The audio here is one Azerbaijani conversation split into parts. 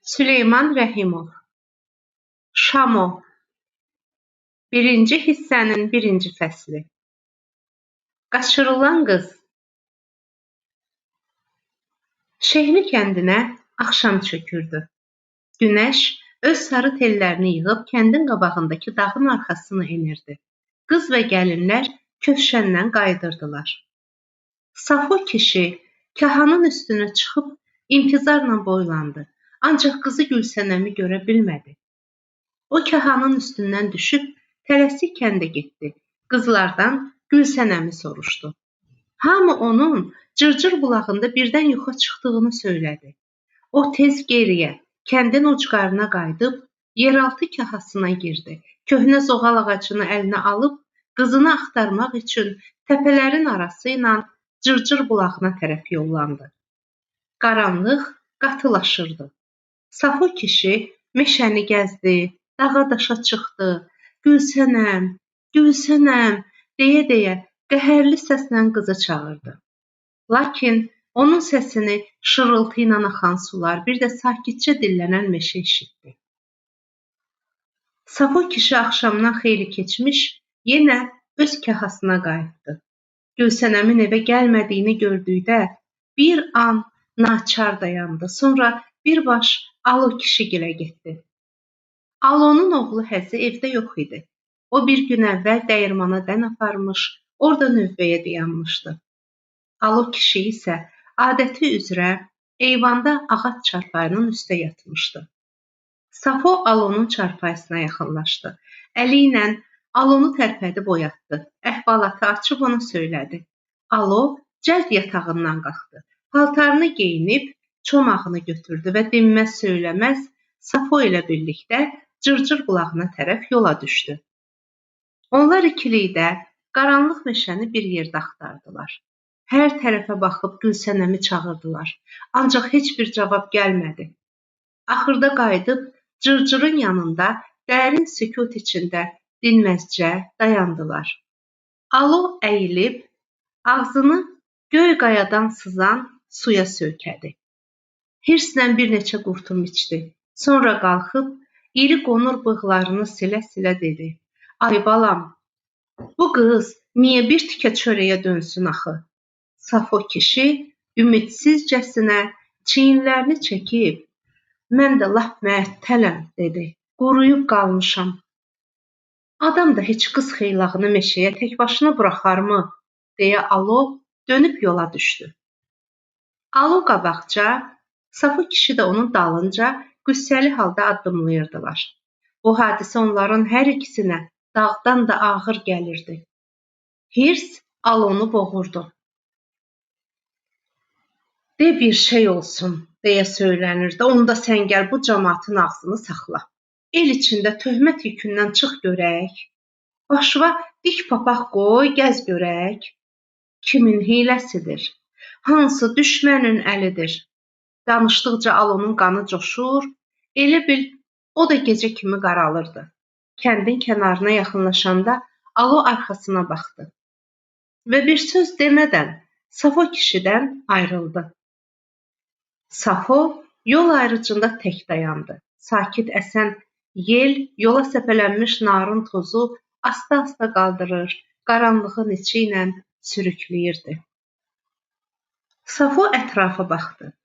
Süleyman Rəhimov Şamo 1-ci hissənin 1-ci fəsli. Qaçırılan qız. Şehli kəndinə axşam çökürdü. Günəş öz sarı tellərini yığıb kəndin qabağındakı dağın arxasına enirdi. Qız və gəlinlər köşkəndən qayıdırdılar. Safo kişi kahanın üstünə çıxıb intizarla boylandı. Ancaq qızı Gülsənəmi görə bilmədi. O kahanın üstündən düşüb tələsik kəndə getdi. Qızlardan Gülsənəmi soruşdu. Hamı onun cırcır bulağında birdən yuxa çıxdığını söylədi. O tez geriyə, kəndin ucqarına qayıdıb yeraltı kahasına girdi. Köhnə zoğal ağacını əlinə alıb qızını axtarmaq üçün təpələrin arası ilə cırcır bulağına tərəf yollandı. Qaranlıq qatılaşırdı. Safo kişi meşəni gəzdi, dağa daşa çıxdı. Gülsənəm, Gülsənəm deyə qəhərli səslə qızı çağırdı. Lakin onun səsini şırıltı ilə axan sular, bir də sakitcə dillənən meşə eşitdi. Safo kişi axşamdan xeyli keçmiş, yenə öz kahasına qayıtdı. Gülsənəmin evə gəlmədiyini gördükdə bir an naçar dayandı. Sonra birbaş Alo kişigilə getdi. Alonun oğlu Həzi evdə yox idi. O bir gün əvvəl dəyirmana dən aparmış, orada növbəyə dayanmışdı. Alo kişi isə adəti üzrə eyvanda ağac çarpayının üstə yatmışdı. Safo Alonun çarpayısına yaxınlaşdı. Əli ilə Alonu tərpədib oyatdı. Əhvalatı açıb ona söylədi. Alo cəld yatağından qalxdı. Paltarını geyinib çomağını götürdü və dinməz söyləməz Safo ilə birlikdə cırcır bulağına tərəf yola düşdü. Onlar ikilikdə qaranlıq meşəni bir yerdə axtardılar. Hər tərəfə baxıb Gülsənəmi çağırdılar. Ancaq heç bir cavab gəlmədi. Axırda qayıdıb cırcırın yanında dərin sükut içində dinməzcə dayandılar. Alo əyilib ağzını göy qayadan sızan suya söykədi. Hirslə bir neçə qurtum içdi. Sonra qalxıb iri qonur bığlarını silə-silə dedi. Ay balam, bu qız niyə bir tikə çörəyə dönsün axı? Safo kişi ümidsizcəsinə çiyinlərini çəkib, mən də lap məəttələm, dedi. Quruyub qalmışam. Adam da heç qız xeylağını meşəyə tək başına buraxarmı? Deyə Alo dönüb yola düşdü. Alo qabaqca, Safo kişi də onun dalınca qüssəli halda addımlayırdılar. Bu hadisə onların hər ikisinə dağdan da ağır gəlirdi. Hirs Alonu boğurdu. De bir şey olsun, deyə söylənirdi. Onda sən gəl bu cəmaatın ağzını saxla. El içində töhmət yükündən çıx görək. Başına dik papaq qoy, gəz görək. Kimin hiləsidir? Hansı düşmənin əlidir? Danışdıqca Alonun qanı coşur, elə bil o da gecə kimi qaralırdı. Kəndin kənarına yaxınlaşanda Alo arxasına baxdı və bir söz demədən Safo kişidən ayrıldı. Safo yol ayrıcında tək dayandı. Sakit əsən yel yola səpələnmiş narın tozu asta-asta qaldırır, qaranlığın içi ilə sürükləyirdi. Safo ətrafa baxdı.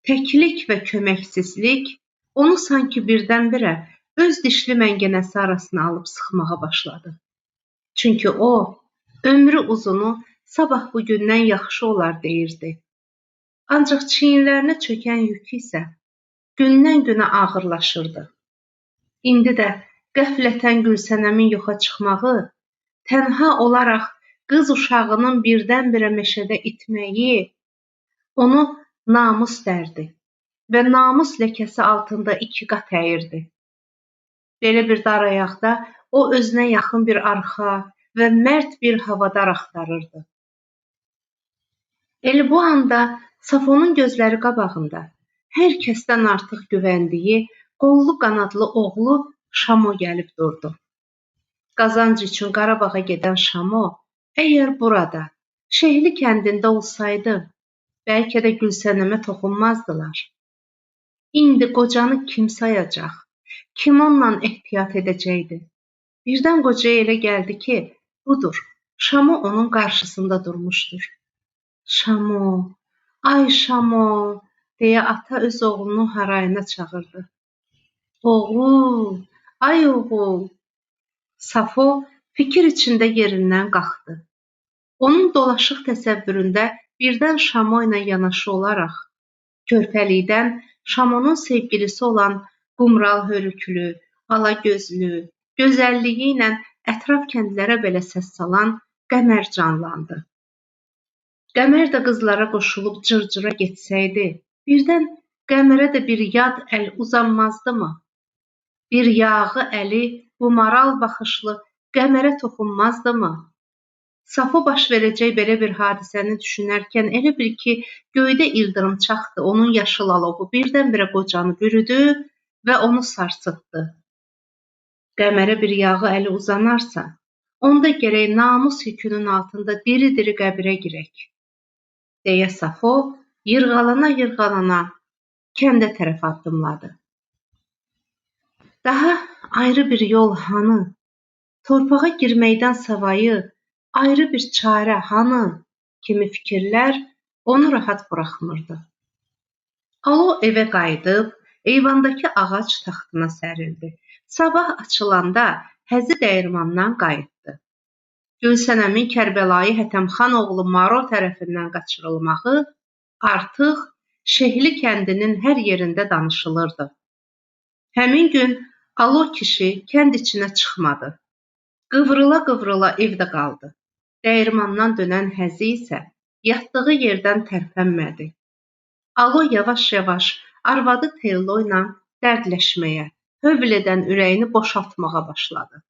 Təklik və köməksizlik onu sanki birdən-birə öz dişli məngənəsi arasına alıb sıxmağa başladı. Çünki o, ömrü uzunu sabah bugündən yaxşı olar deyirdi. Ancaq çiyinlərinə çökən yükü isə gündən-günə ağırlaşırdı. İndi də qəflətən Gülsənəmin yoxa çıxmağı, tənha olaraq qız uşağının birdən-birə meşədə itməyi onu namus dərdi və namus ləkəsi altında iki qat əyirdi. Belə bir dar ayaqda o özünə yaxın bir arxa və mərd bir havadar axtarırdı. Elə bu anda Safonun gözləri qabağında hər kəsdən artıq güvəndiyi qollu qanadlı oğlu Şamo gəlib durdu. Qazanc üçün Qarabağa gedən Şamo, əgər burada, Şehli kəndində olsaydı, bəlkə də Gülsənəmə toxunmazdılar. İndi qocanı kim sayacaq? Kim ondan ehtiyat edəcəkdi? Birdən qocaya elə gəldi ki, budur, Şamo onun qarşısında durmuşdur. Şamo, ay Şamo, deyə ata öz oğlunu harayına çağırdı. Oğul, ay oğul. Safo fikir içində yerindən qalxdı. Onun dolaşıq təsəvvüründə birdən Şamo ilə yanaşı olaraq, körpəlikdən Şamonun sevgilisi olan qumral hörüklü, alagözlü, gözəlliyi ilə ətraf kəndlərə belə səs salan Qəmər canlandı. Qəmər də qızlara qoşulub cırcıra getsəydi, birdən Qəmərə də bir yad əl uzanmazdımı? Bir yağı əli bu maral baxışlı Qəmərə toxunmazdımı? Safo baş verəcək belə bir hadisəni düşünərkən elə bil ki, göydə ildırım çaxdı, onun yaşıl alovu birdən-birə qocanı bürüdü və onu sarsıtdı. Qəmərə bir yağı əli uzanarsa, onda gərək namus yükünün altında diri-diri qəbrə girək, deyə Safo yırğalana-yırğalana kəndə tərəf addımladı. Daha ayrı bir yol hanı? Torpağa girməkdən savayı ayrı bir çarə hanı kimi fikirlər onu rahat buraxmırdı. Alo evə qayıdıb, eyvandakı ağac taxtına sərildi. Sabah açılanda həzi dəyirmandan qayıtdı. Gülsənəmin Kərbəlayı Hətəmxan oğlu Maro tərəfindən qaçırılmağı artıq Şehli kəndinin hər yerində danışılırdı. Həmin gün Alo kişi kənd içinə çıxmadı. Qıvrıla-qıvrıla evdə qaldı. Dəyirmandan dönən həzi isə yatdığı yerdən tərpənmədi. Alo yavaş-yavaş arvadı Tello ilə dərdləşməyə, hövl edən ürəyini boşaltmağa başladı.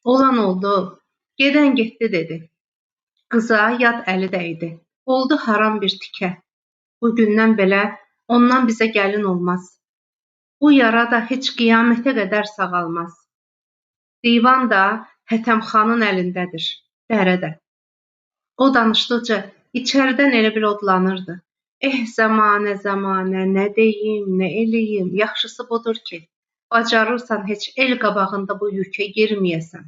Olan oldu, gedən getdi dedi. Qıza yad əli dəydi. Oldu haram bir tikə. Bugündən belə ondan bizə gəlin olmaz. Bu yara da heç qiyamətə qədər sağalmaz. Divan da Hətəmxanın əlindədir, dərədə. O danışdıqca içəridən elə bir odlanırdı. Zəmanə, nə deyim, nə eləyim, yaxşısı budur ki, bacarırsan heç el qabağında bu yükə girməyəsən.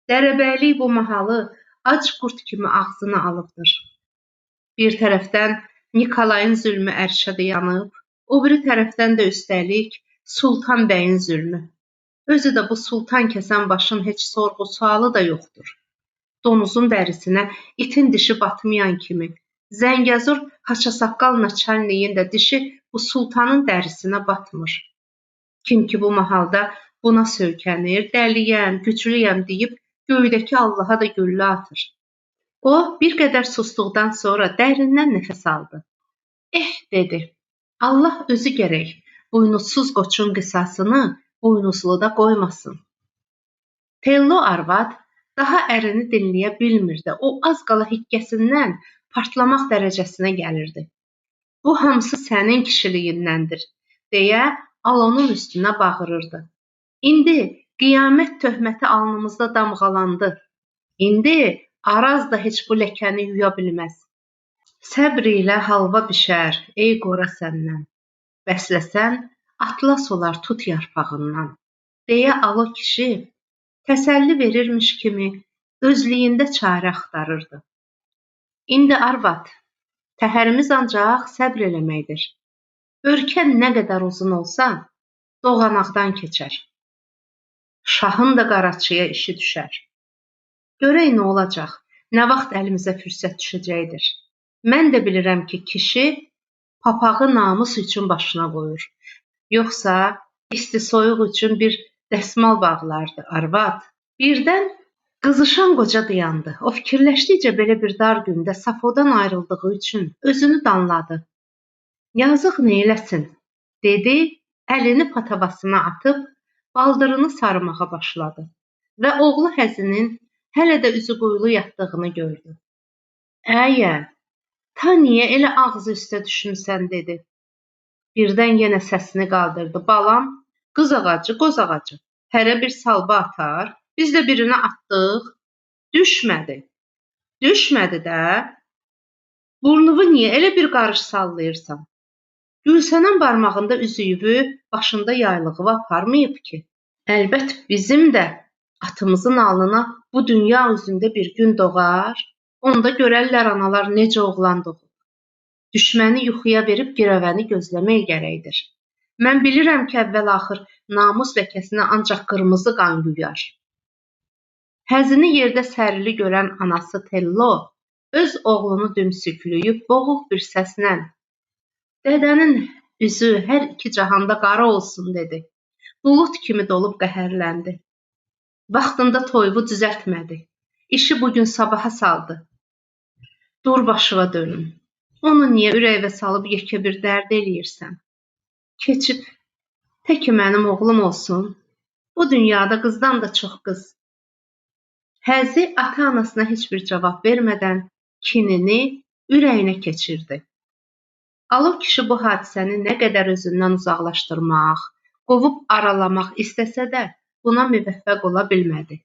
Dərəbəylik bu mahalı ac qurd kimi ağzına alıbdır. Bir tərəfdən Nikolayın zülmü ərşə dayanıb, o biri tərəfdən də üstəlik Sultan bəyin zülmü. Özü də bu sultan kəsən başın heç sorğu sualı da yoxdur. Donuzun dərisinə itin dişi batmayan kimi, Zəngəzur haçasaqqal naçalniyin də dişi bu sultanın dərisinə batmır. Kim ki bu mahalda buna söykənir, dəliyəm, güclüyəm deyib göydəki Allaha da güllə atır. O bir qədər susduqdan sonra dərindən nəfəs aldı. Dedi, Allah özü gərək buynuzsuz qoçun qisasını buynuzluda qoymasın. Tello arvad daha ərini dinləyə bilmirdi. O az qala hikkəsindən partlamaq dərəcəsinə gəlirdi. Bu hamısı sənin kişiliyindəndir, deyə Alonun üstünə bağırırdı. İndi qiyamət töhməti alnımızda damğalandı. İndi Araz da heç bu ləkəni yuya bilməz. Səbr ilə halva bişər, ey qora səndən. Bəsləsən, atlas olar tut yarpağından, deyə Alo kişi təsəlli verirmiş kimi özlüyündə çarə axtarırdı. İndi arvad, təhərimiz ancaq səbr eləməkdir. Örkən nə qədər uzun olsa, doğanaqdan keçər. Şahın da qaraçıya işi düşər. Görək nə olacaq, nə vaxt əlimizə fürsət düşəcəkdir. Mən də bilirəm ki, kişi papağı namus üçün başına qoyur. Yoxsa isti soyuq üçün bir dəsmal bağlardı, arvad. Birdən qızışan qoca dayandı. O fikirləşdikcə belə bir dar gündə Safodan ayrıldığı üçün özünü danladı. Yazıq neyləsin, dedi, əlini patavasına atıb baldırını sarımağa başladı və oğlu Həzinin hələ də üzü quyulu yatdığını gördü. Ta niyə elə ağzı üstə düşmüsən, dedi. Birdən yenə səsini qaldırdı. Balam, qız ağacı, qoz ağacı, hərə bir salba atar, biz də birini atdıq, düşmədi. Düşmədi də, burnuvu niyə elə bir qarış sallayırsan? Gülsənəm barmağında üzüyübü, başında yaylığı aparmayıb ki. Əlbət bizim də atımızın alnına bu dünya üzündə bir gün doğar, onda görərlər analar necə oğlan doğub. Düşməni yuxuya verib girəvəni gözləmək gərəkdir. Mən bilirəm ki, əvvəl-axır namus ləkəsinə ancaq qırmızı qan yuyar. Həzini yerdə sərili görən anası Tello öz oğlunu dümsüklüyüb boğuq bir səslə "Dədənin üzü hər iki cahanda qara olsun" dedi. Bulud kimi dolub qəhərləndi. Vaxtında toyubu düzəltmədi. İşi bugün sabaha saldı. Dur başıva dönüm. Onu niyə ürəyvə salıb yekə bir dərd eləyirsən? Keçib, təki mənim oğlum olsun. Bu dünyada qızdan da çox qız. Həzi ata-anasına heç bir cavab vermədən kinini ürəyinə keçirdi. Alov kişi bu hadisəni nə qədər özündən uzaqlaşdırmaq, qovub aralamaq istəsə də buna müvəffəq ola bilmədi.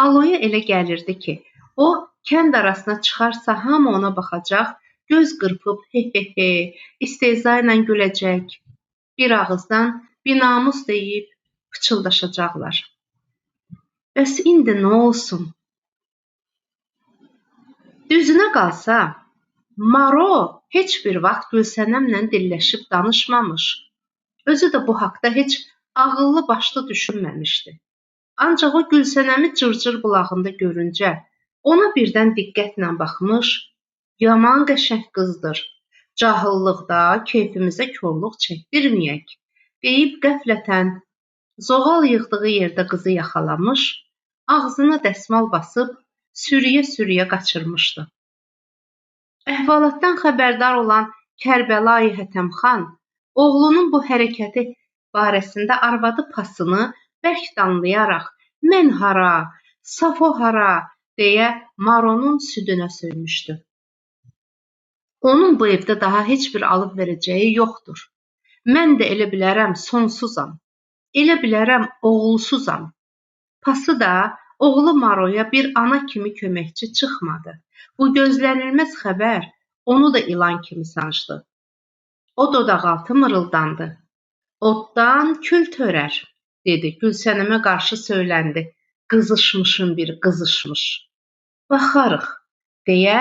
Aloya elə gəlirdi ki, o kənd arasına çıxarsa hamı ona baxacaq, göz qırpıb he, istehza ilə güləcək. Bir ağızdan binamus deyib pıçıldaşacaqlar. Bəs indi nə olsun? Düzünə qalsa, Maro heç bir vaxt Gülsənəmlə dilləşib danışmamış. Özü də bu haqda heç ağıllı başlı düşünməmişdi. Ancaq o Gülsənəmi cırcır bulağında görüncə, ona birdən diqqətlə baxmış, yaman qəşəng qızdır, cahıllıqda keyfimizə korluq çəkdirməyək, deyib qəflətən zoğal yığdığı yerdə qızı yaxalamış, ağzına dəsmal basıb sürüyə-sürüyə qaçırmışdı. Əhvalatdan xəbərdar olan Kərbəlayi Hətəmxan oğlunun bu hərəkəti barəsində arvadı pasını bərk danlayaraq "Mən hara, Safo hara" deyə Maronun südünə söymüşdü. Onun bu evdə daha heç bir alıb verəcəyi yoxdur. Mən də elə bilərəm sonsuzam. Elə bilərəm oğulsuzam. Pası da oğlu Maroya bir ana kimi köməkçi çıxmadı. Bu gözlənilməz xəbər onu da ilan kimi sancdı. O dodaqaltı mırıldandı. Oddan kül törər, dedi. Gülsənəmə qarşı söyləndi. Qızışmışın bir qızışmış. Baxarıq, deyə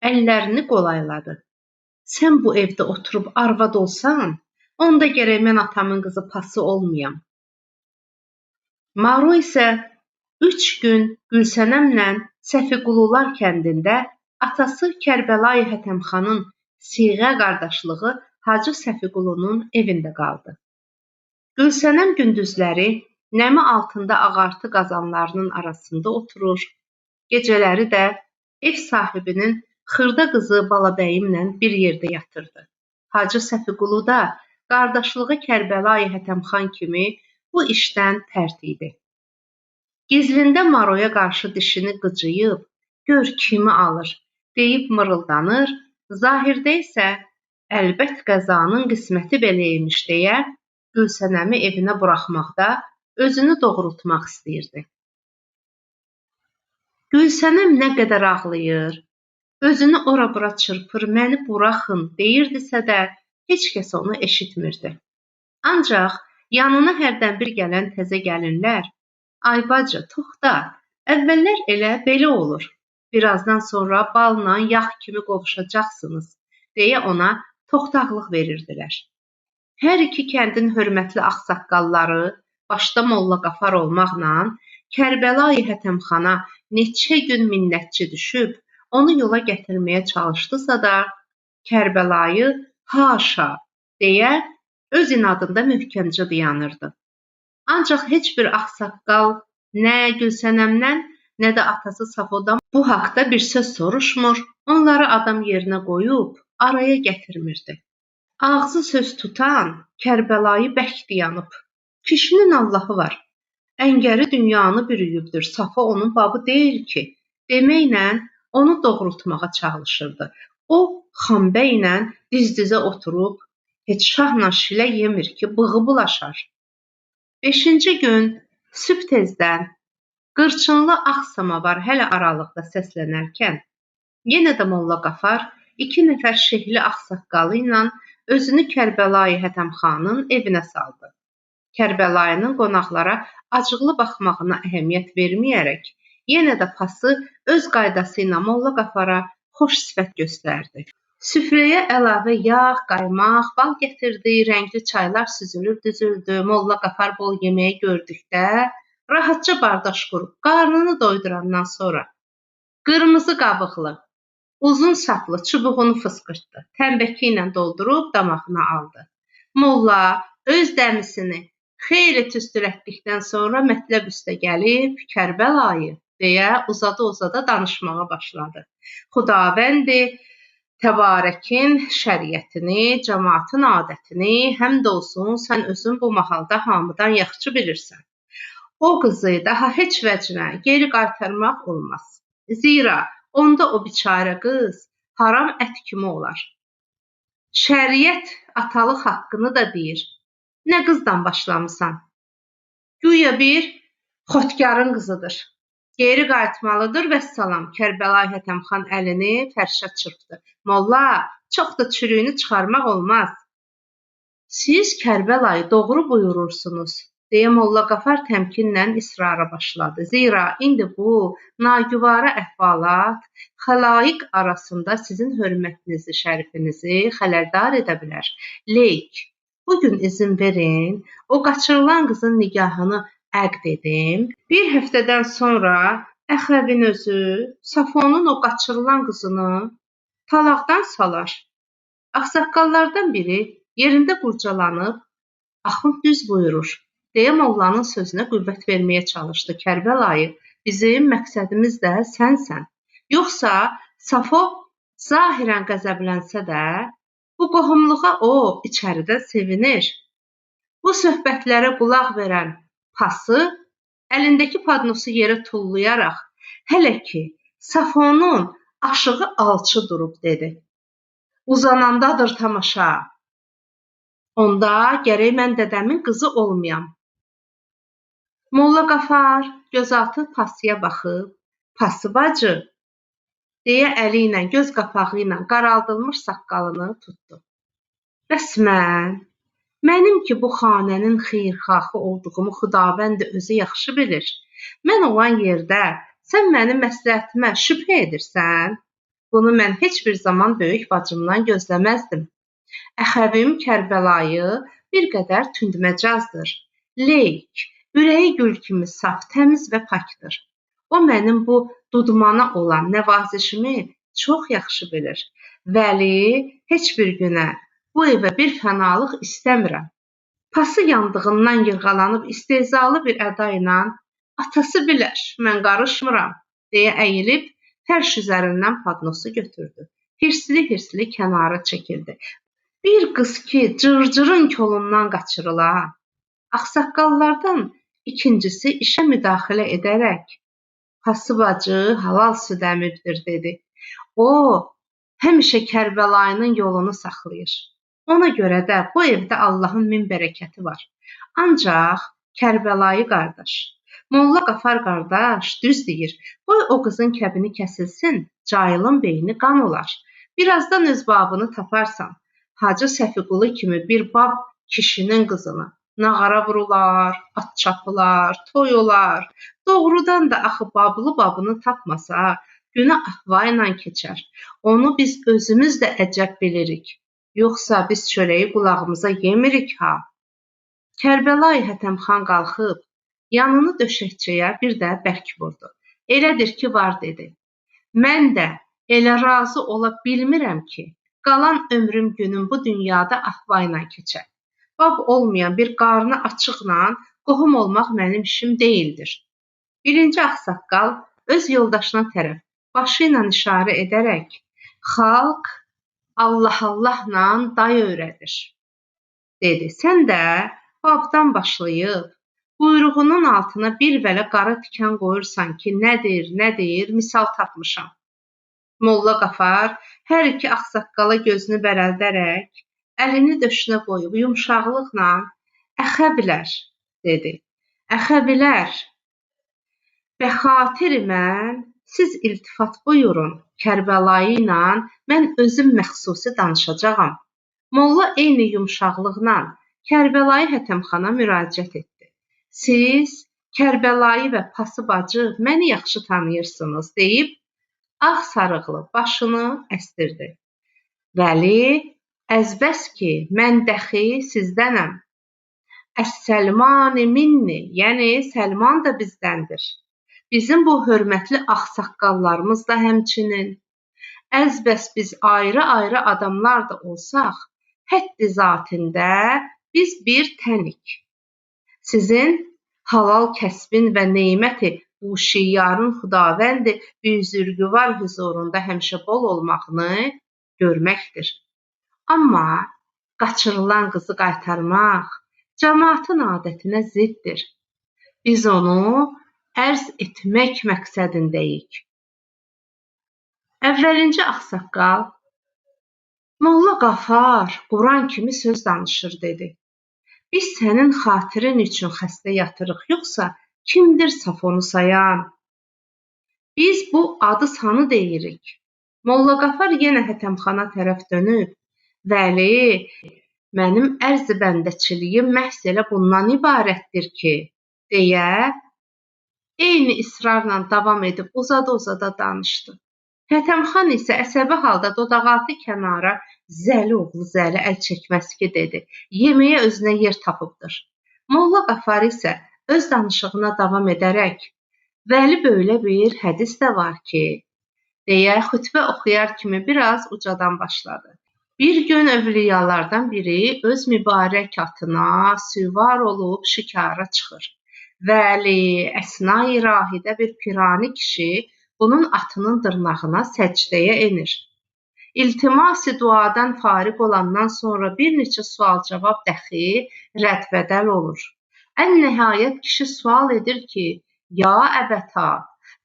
əllərini qolayladı. Sən bu evdə oturub arvad olsan, onda gərək mən atamın qızı pası olmayam. Maro isə 3 gün Gülsənəmlə Səfiqulular kəndində atası Kərbəlayi Hətəmxanın siğə qardaşlığı Hacı Səfiqulunun evində qaldı. Gülsənəm gündüzləri nəmi altında ağartı qazanlarının arasında oturur, gecələri də ev sahibinin xırda qızı Balabəyimlə bir yerdə yatırdı. Hacı Səfiqulu da qardaşlığı Kərbəlayi Hətəmxan kimi bu işdən pərt idi. Gizlində Maroya qarşı dişini qıcıyıb, gör kimi alır, deyib mırıldanır, zahirdə isə əlbət qəzanın qisməti belə imiş deyə Gülsənəmi evinə buraxmaqda özünü doğrultmaq istəyirdi. Gülsənəm nə qədər ağlayır, özünü ora-bura çırpır, məni buraxın deyirdisə də heç kəs onu eşitmirdi. Ancaq yanına hərdən bir gələn təzə gəlinlər, ay bacı, toxta, əvvəllər elə belə olur, birazdan sonra balla yağ kimi qovuşacaqsınız, deyə ona toxtaqlıq verirdilər. Hər iki kəndin hörmətli ağsaqqalları, başda Molla Qafar olmaqla, Kərbəlayi Hətəmxana neçə gün minnətçi düşüb, onu yola gətirməyə çalışdısa da, Kərbəlayı haşa deyə öz inadında möhkəmcə dayanırdı. Ancaq heç bir ağsaqqal nə Gülsənəmdən, nə də atası Safodan bu haqda bir söz soruşmur, onları adam yerinə qoyub araya gətirmirdi. Ağzı söz tutan Kərbəlayı bərk dayanıb. Kişinin Allahı var. Əngəri dünyanı bürüyübdür. Safo onun babı deyil ki, deməklə onu doğrultmağa çalışırdı. O, xambəylə diz-dizə oturub, heç şahla şilə yemir ki, bığı bulaşar. 5-ci gün sübh tezdən qırçınlı ağ samavar hələ aralıqda səslənərkən, yenə də Molla Qafar 2 nəfər şehli ağsaqqalı ilə özünü Kərbəlayı Hətəmxanın evinə saldı. Kərbəlayının qonaqlara acıqlı baxmağına əhəmiyyət verməyərək, yenə də pası öz qaydası ilə Molla Qafara xoş sifət göstərdi. Süfrəyə əlavə yağ, qaymaq, bal gətirdi, rəngli çaylar süzülüb düzüldü. Molla Qafar bol yeməyi gördükdə rahatca bardaş qurub qarnını doydurandan sonra qırmızı qabıqlı, uzun saplı çubuğunu fısqırtdı. Tənbəki ilə doldurub damağına aldı. Molla öz dəmisini xeyli tüstülətdikdən sonra mətləb üstə gəlib, Kərbəlayı deyə uzada-uzada danışmağa başladı. Xudavəndi Təbarəkin şəriətini, cəmaatın adətini, həmd olsun sən özün bu mahalda hamıdan yaxşı bilirsən. O qızı daha heç vəcinə geri qaytarmaq olmaz. Zira onda o biçarə qız haram ət kimi olar. Şəriət atalıq haqqını da deyir. Nə qızdan başlamısan? Güya bir xotkarın qızıdır. Geri qayıtmalıdır vəssalam. Kərbəlayı Hətəmxan əlini fərşə çırpdı. Molla, çox da çürüyünü çıxarmaq olmaz. Siz Kərbəlayı doğru buyurursunuz, deyə Molla Qafar təmkinlə israra başladı. Zira indi bu nagüvara əhvalat xəlaiq arasında sizin hörmətinizi, şərifinizi xələldar edə bilər. Leyk, bugün izin verin, o qaçırılan qızın nikahını əqd edim. Bir həftədən sonra Əxrəbin özü Safonun o qaçırılan qızını talaqdan salar. Ağsaqqallardan biri yerində qurcalanıb, Axund düz buyurur, deyə mollanın sözünə qüvvət verməyə çalışdı. Kərbəlayı, bizim məqsədimiz də sənsən. Yoxsa Safo zahirən qəzəblənsə də, bu qohumluğa o içəridə sevinir. Bu söhbətlərə qulaq verən pası əlindəki padnosu yerə tullayaraq, hələ ki Safonun aşığı alçı durub dedi. Uzanandadır tamaşa. Onda gərək mən dədəmin qızı olmayam. Molla Qafar gözaltı pasıya baxıb, pası bacı, deyə əli ilə göz qapağı ilə qaraldılmış saqqalını tutdu. Bəs mənim ki bu xanənin xeyirxahı olduğumu Xudavənd özü yaxşı bilir. Mən olan yerdə sən mənim məsləhətimə şübhə edirsən? Bunu mən heç bir zaman böyük bacımdan gözləməzdim. Əxəvim Kərbəlayı bir qədər tündməcazdır. Leyk, ürəyi gül kimi saf, təmiz və pakdır. O mənim bu dudmana olan nəvazişimi çox yaxşı bilir. Vəli heç bir günə bu evə bir fənalıq istəmirəm. Pası yandığından yırğalanıb istehzalı bir əda ilə atası bilər, mən qarışmıram, deyə əyilib fərş üzərindən padnosu götürdü. Hirsli-hirsli kənara çəkildi. Bir qız ki, cırcırın kolundan qaçırıla. Ağsaqqallardan ikincisi işə müdaxilə edərək, pası bacı halal süd əmibdir, dedi. O, həmişə Kərbəlayının yolunu saxlayır. Ona görə də bu evdə Allahın min bərəkəti var. Ancaq Kərbəlayı qardaş, Molla Qafar qardaş düz deyir. Qoy o qızın kəbini kəsilsin, cahilin beyni qan olar. Birazdan öz babını taparsan. Hacı Səfiqulu kimi bir bab kişinin qızını nağara vurular, at çapılar, toy olar. Doğrudan da axı babını tapmasa, günə ahva ilə keçər. Onu biz özümüz də əcəb bilirik. Yoxsa biz çörəyi qulağımıza yemirik ha. Kərbəlayı Hətəmxan qalxıb, yanını döşəkçəyə bir də bərk vurdu. Elədir ki, var, dedi. Mən də elə razı ola bilmirəm ki, qalan ömrüm günüm bu dünyada ahva ilə keçər. Bab olmayan bir qarnı açıqla qohum olmaq mənim işim deyildir. Birinci ağsaqqal öz yoldaşına tərəf başı ilə işarə edərək, xalq Allah-Allahla day öyrədir, dedi. Sən də babdan başlayıb, quyruğunun altına bir vələ qara tikan qoyursan ki, nədir, misal tapmışam. Molla Qafar hər iki ağsaqqala gözünü bərəldərək, əlini döşünə qoyub yumşaqlıqla, əxə bilər, dedi. Əxə bilər. Və xatiri mən, siz iltifat buyurun, Kərbəlayı ilə mən özüm məxsusi danışacağam. Molla eyni yumşaqlıqla Kərbəlayı Hətəmxana müraciət etdi. Siz Kərbəlayı və Pası bacı məni yaxşı tanıyırsınız deyib ağ sarıqlı başını əsdirdi. Vəli, əzbəs ki, mən dəxi sizdənəm. Əs-Səlmani minni, yəni Səlman da bizdəndir. Bizim bu hörmətli ağsaqqallarımız da həmçinin. Əzbəs biz ayrı-ayrı adamlar da olsaq, həddi zatində biz bir tənik. Sizin halal kəsbin və neyməti bu şiyyarın xudavəndi büzürgüvar huzurunda həmişə bol olmağını görməkdir. Amma qaçırılan qızı qaytarmaq cəmaatın adətinə ziddir. Biz onu ərz etmək məqsədindəyik. Əvvəlinci ağsaqqal, Molla Qafar Quran kimi söz danışır dedi. Biz sənin xatirin üçün xəstə yatırıq, yoxsa kimdir Safonu sayan? Biz bu adı sanı deyirik. Molla Qafar yenə Hətəmxana tərəf dönüb, Vəli, mənim ərz-i bəndəçiliyim məhz elə bundan ibarətdir ki, deyə eyni israrla davam edib uzada-uzada danışdı. Hətəmxan isə əsəbi halda dodaqaltı kənara zəli oğlu zəli əl çəkməz ki, dedi. Yeməyə özünə yer tapıbdır. Molla Qafar isə öz danışığına davam edərək, Vəli böyle bir hədis də var ki, deyə xütbə oxuyar kimi biraz ucadan başladı. Bir gün övliyalardan biri öz mübarək atına süvar olub şikara çıxır. Vəli, əsna-i rahidə bir pirani kişi bunun atının dırnağına səcdəyə enir. İltimasi duadan fariq olandan sonra bir neçə sual-cavab dəxi rədbədəl olur. Ən nəhayət kişi sual edir ki, ya əbəta,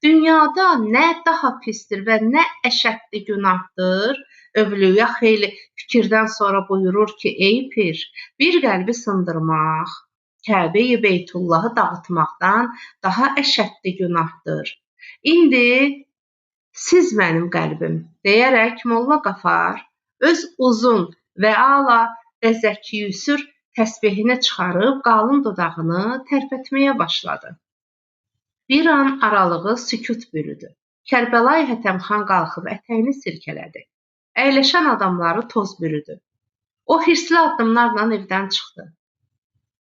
dünyada nə daha pisdir və nə əşəddi günahdır? Övliya xeyli fikirdən sonra buyurur ki, ey pir, bir qəlbi sındırmaq, Kəbə-i Beytullahı dağıtmaqdan daha əşəddi günahdır. İndi siz mənim qəlbim, deyərək Molla Qafar öz uzun və ala bəzək-yüsür təsbehini çıxarıb qalın dodağını tərpətməyə başladı. Bir an aralığı sükut bürüdü. Kərbəlayı Hətəmxan qalxıb ətəyini silkələdi. Əyləşən adamları toz bürüdü. O hirsli addımlarla evdən çıxdı.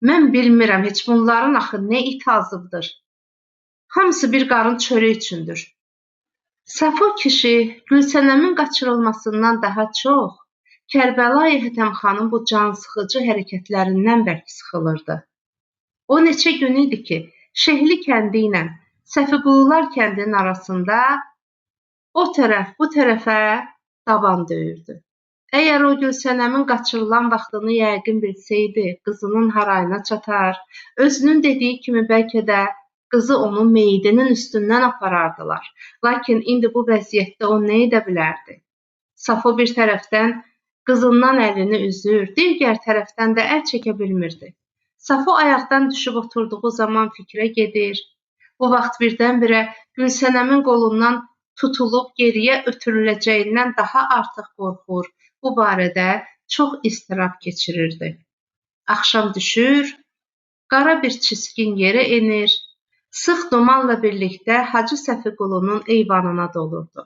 Mən bilmirəm, heç bunların axı nə it azıbdır. Hamısı bir qarın çörək üçündür. Safo kişi Gülsənəmin qaçırılmasından daha çox Kərbəlayı Hətəmxanın bu cansıxıcı hərəkətlərindən bərk sıxılırdı. O neçə gün idi ki, Şehli kəndi ilə Səfiqulular kəndinin arasında o tərəf bu tərəfə daban döyürdü. Əgər o Gülsənəmin qaçırılan vaxtını yəqin bilsəydi, qızının harayına çatar, özünün dediyi kimi bəlkə də qızı onun meyidinin üstündən aparardılar. Lakin indi bu vəziyyətdə o nə edə bilərdi? Safo bir tərəfdən qızından əlini üzür, digər tərəfdən də əl çəkə bilmirdi. Safo ayaqdan düşüb oturduğu zaman fikrə gedir. Bu vaxt birdən-birə Gülsənəmin qolundan tutulub geriyə ötürüləcəyindən daha artıq qorxur, bu barədə çox istirab keçirirdi. Axşam düşür, qara bir çiskin yerə enir, sıx dumanla birlikdə Hacı Səfiqulunun eyvanına dolurdu.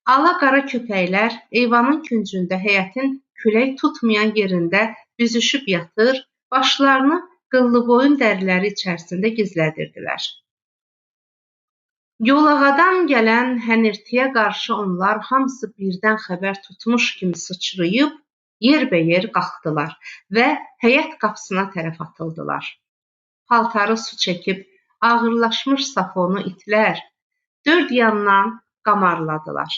Ala-qara köpəklər eyvanın küncündə həyətin külək tutmayan yerində büzüşüb yatır, başlarını qıllıboyun dəriləri içərisində gizlədirdilər. Yolağadan gələn hənirtiyə qarşı onlar hamısı birdən xəbər tutmuş kimi sıçrayıb, yerbəyer qalxdılar və həyət qapısına tərəf atıldılar. Paltarı su çəkib ağırlaşmış Safonu itlər dörd yandan qamarladılar.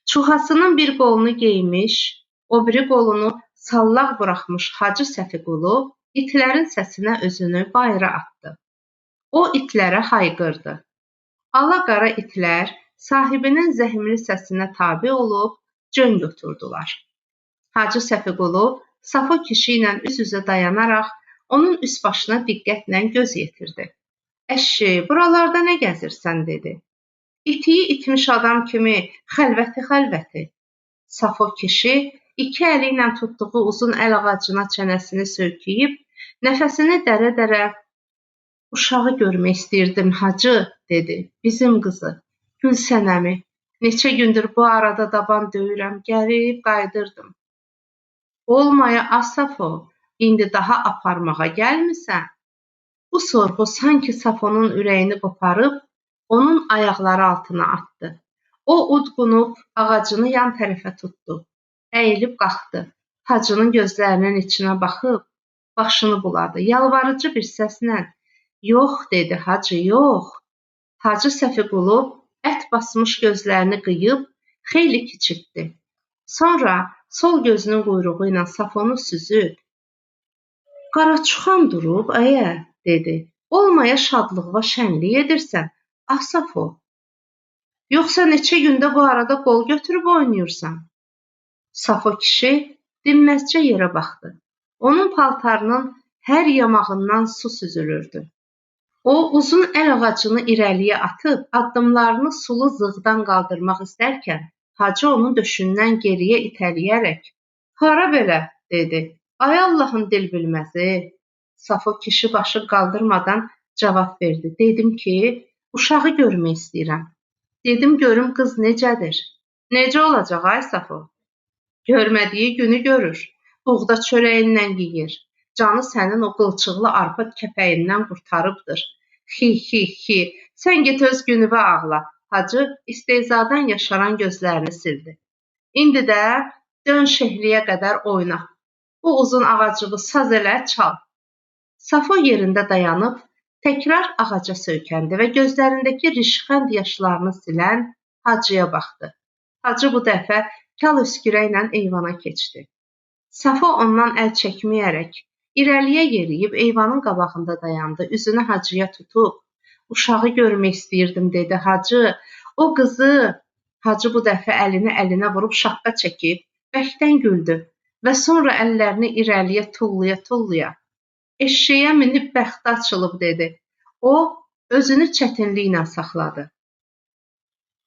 Çuxasının bir qolunu geymiş, o biri qolunu sallaq buraxmış Hacı Səfiqulu itlərin səsinə özünü bayıra atdı. O itlərə hayqırdı. Ala-qara itlər sahibinin zəhmli səsinə tabe olub cön götürdülər. Hacı Səfiqulu Safo kişi ilə üz-üzə dayanaraq onun üst başına diqqətlə göz yetirdi. Əşşi, buralarda nə gəzirsən, dedi. İtiyi itmiş adam kimi xəlvəti. Safo kişi İki əli ilə tutduğu uzun əl ağacına çənəsini söykəyib, nəfəsini dərə-dərə "Uşağı görmək istəyirdim, hacı" dedi. "Bizim qızı, Gülsənəmi. Neçə gündür bu arada daban döyürəm, gəlib qayıdırdım. Olmaya Asafo, indi daha aparmağa gəlmisən?" Bu sorğu sanki Safonun ürəyini qoparıb, onun ayaqları altına atdı. O udqunub ağacını yan tərəfə tutdu. Əyilib qalxdı. Hacının gözlərinin içinə baxıb, başını buladı. Yalvarıcı bir səslə, "Yox" dedi, "Hacı, yox." Hacı Səfiqulu ət basmış gözlərini qıyıb, xeyli kiçiltdi. Sonra sol gözünün quyruğu ilə Safonu süzüb, "Qaraçuxan durub, dedi. Olmaya şadlıq və şənlik edirsən, Asafo. Yoxsa neçə gündə bu arada qol götürüb oynayırsan?" Safo kişi dinməzcə yerə baxdı. Onun paltarının hər yamağından su süzülürdü. O, uzun əl ağacını irəliyə atıb, addımlarını sulu zığdan qaldırmaq istərkən, hacı onun döşündən geriyə itələyərək, "Hara belə?" dedi. "Ay Allahın dil bilməzi." Safo kişi başı qaldırmadan cavab verdi. "Dedim ki, uşağı görmək istəyirəm. Dedim görüm qız necədir?" "Necə olacaq ay Safo? Görmədiyi günü görür. Buğda çörəyindən yeyir. Canı sənin o qılçıqlı arpa kəpəyindən qurtarıbdır." "Xi, sən get öz günüvə ağla." Hacı istehzadan yaşaran gözlərini sildi. "İndi də dön şehliyə qədər oyna. Bu uzun ağacığı saz elə, çal." Safo yerində dayanıb, təkrar ağaca söykəndi və gözlərindəki rişxənd yaşlarını silən hacıya baxdı. Hacı bu dəfə kal öskürəklə eyvana keçdi. Safo ondan əl çəkməyərək, irəliyə yeriyib eyvanın qabağında dayandı. Üzünü hacıya tutub, "Uşağı görmək istəyirdim" dedi. "Hacı, o qızı..." Hacı bu dəfə əlini əlinə vurub şapqa çəkib, bərkdən güldü və sonra əllərini irəliyə tullaya-tullaya, "Eşşəyə minib bəxti açılıb" dedi. O, özünü çətinliklə saxladı.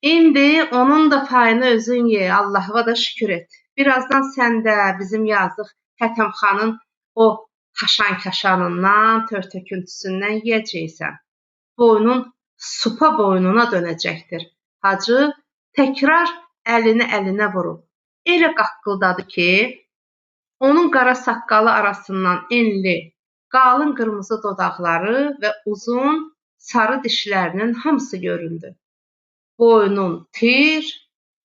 "İndi onun da payını özün ye, Allah'a da şükür et. Birazdan sən də bizim yazıq Hətəmxanın o haşan-kaşanından, tör-töküntüsündən yeyəcəksən. Boynun supa boynuna dönəcəkdir." Hacı təkrar əlini əlinə vurub, elə qaqqıldadı ki, onun qara saqqalı arasından enli, qalın qırmızı dodaqları və uzun, sarı dişlərinin hamısı göründü. "Boynun tir,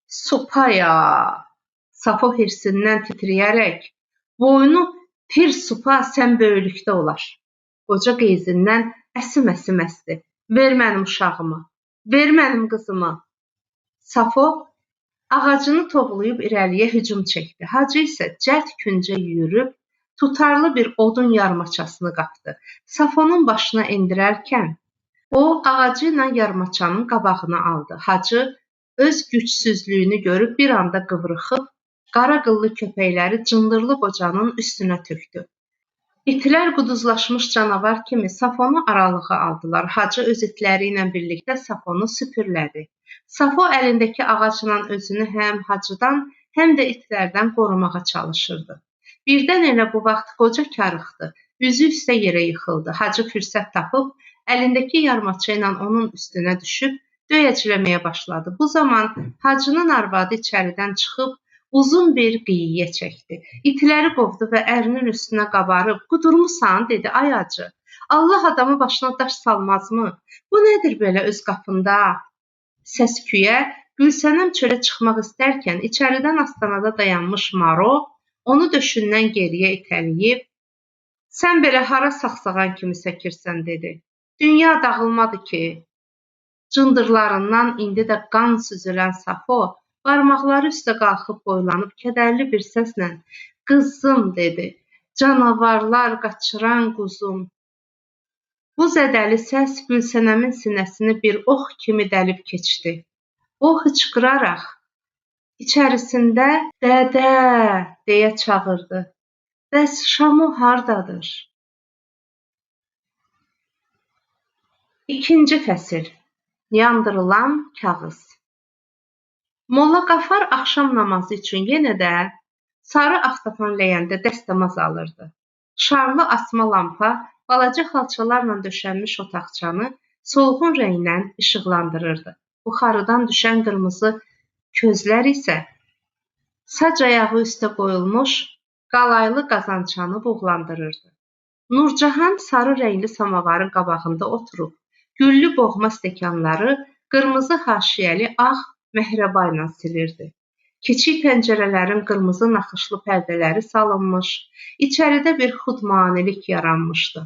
supaya." Safo hirsindən titrəyərək, "Boynu tir supa sən böyüklükdə olar." Qoca qeyzindən əsim-əsim əsdi. "Ver mənim uşağımı, ver mənim qızımı." Safo ağacını tovlayıb irəliyə hücum çəkdi. Hacı isə cəld küncə yüyürüb, tutarlı bir odun yarmaçasını qapdı. Safonun başına endirərkən, o ağacı ilə yarmaçanın qabağını aldı. Hacı öz gücsüzlüyünü görüb bir anda qıvrıxıb, qara qıllı köpəkləri cındırlı qocanın üstünə tökdü. İtlər quduzlaşmış canavar kimi Safonu aralığa aldılar. Hacı öz itləri ilə birlikdə Safonu süpürlədi. Safo əlindəki ağacla özünü həm hacıdan, həm də itlərdən qorumağa çalışırdı. Birdən elə bu vaxt qoca karıxdı. Üzü üstə yerə yıxıldı. Hacı fürsət tapıb, əlindəki yarmaçı ilə onun üstünə düşüb, döyəcləməyə başladı. Bu zaman hacının arvadı içəridən çıxıb, uzun bir qıyıya çəkdi. İtləri qovdu və ərinin üstünə qabarıb, "Qudurmusan?" dedi. "Ay hacı, Allah adamı başına daş salmazmı? Bu nədir belə öz qapında?" Səsküyə Gülsənəm çölə çıxmaq istərkən içəridən astanada dayanmış Maro onu döşündən geriyə itələyib, "Sən belə hara saxsağan kimi səkirsən" dedi. "Dünya dağılmadı ki." Cındırlarından indi də qan süzülən Safo barmaqları üstə qalxıb boylanıb kədərli bir səslə, "Qızım" dedi. "Canavarlar qaçıran quzum." Bu zədəli səs Gülsənəmin sinəsini bir ox kimi dəlib keçdi. O hıçqıraraq içərisində "Dədə" deyə çağırdı. "Bəs Şamu hardadır?" İkinci fəsil. Yandırılan kağız. Molla Qafar axşam namazı üçün yenə də sarı avtofon ləyəndə dəstəmaz alırdı. Şarlı asma lampa balaca xalçalarla döşənmiş otaqçanı solğun rənglə işıqlandırırdı. Buxarıdan düşən qırmızı közlər isə sac ayağı üstə qoyulmuş qalaylı qazançanı buğlandırırdı. Nurcahan sarı rəngli samavarın qabağında oturub, güllü boğma stəkanları qırmızı haşiyəli ağ məhrəba ilə silirdi. Kiçik pəncərələrin qırmızı naxışlı pərdələri salınmış, içəridə bir xudmanilik yaranmışdı.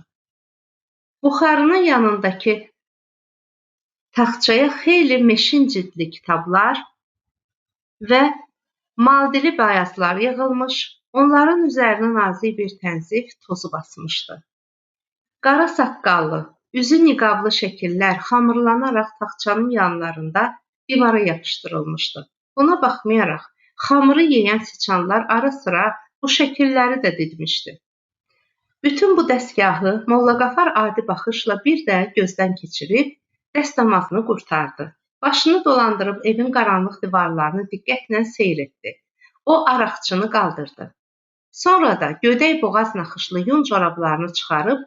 Buxarının yanındakı taxtçaya xeyli meşin cildli kitablar və maldili bayazlar yığılmış, onların üzərinə nazik bir tənzif tozu basmışdı. Qara saqqallı, üzü niqablı şəkillər xamırlanaraq taxtçanın yanlarında divara yapışdırılmışdı. Buna baxmayaraq, xamırı yeyən siçanlar ara sıra bu şəkilləri də didmişdi. Bütün bu dəstgahı Molla Qafar adi baxışla bir də gözdən keçirib, dəstəmazını qurtardı. Başını dolandırıb evin qaranlıq divarlarını diqqətlə seyr etdi. O araqçını qaldırdı. Sonra da gödək boğaz naxışlı yun corablarını çıxarıb,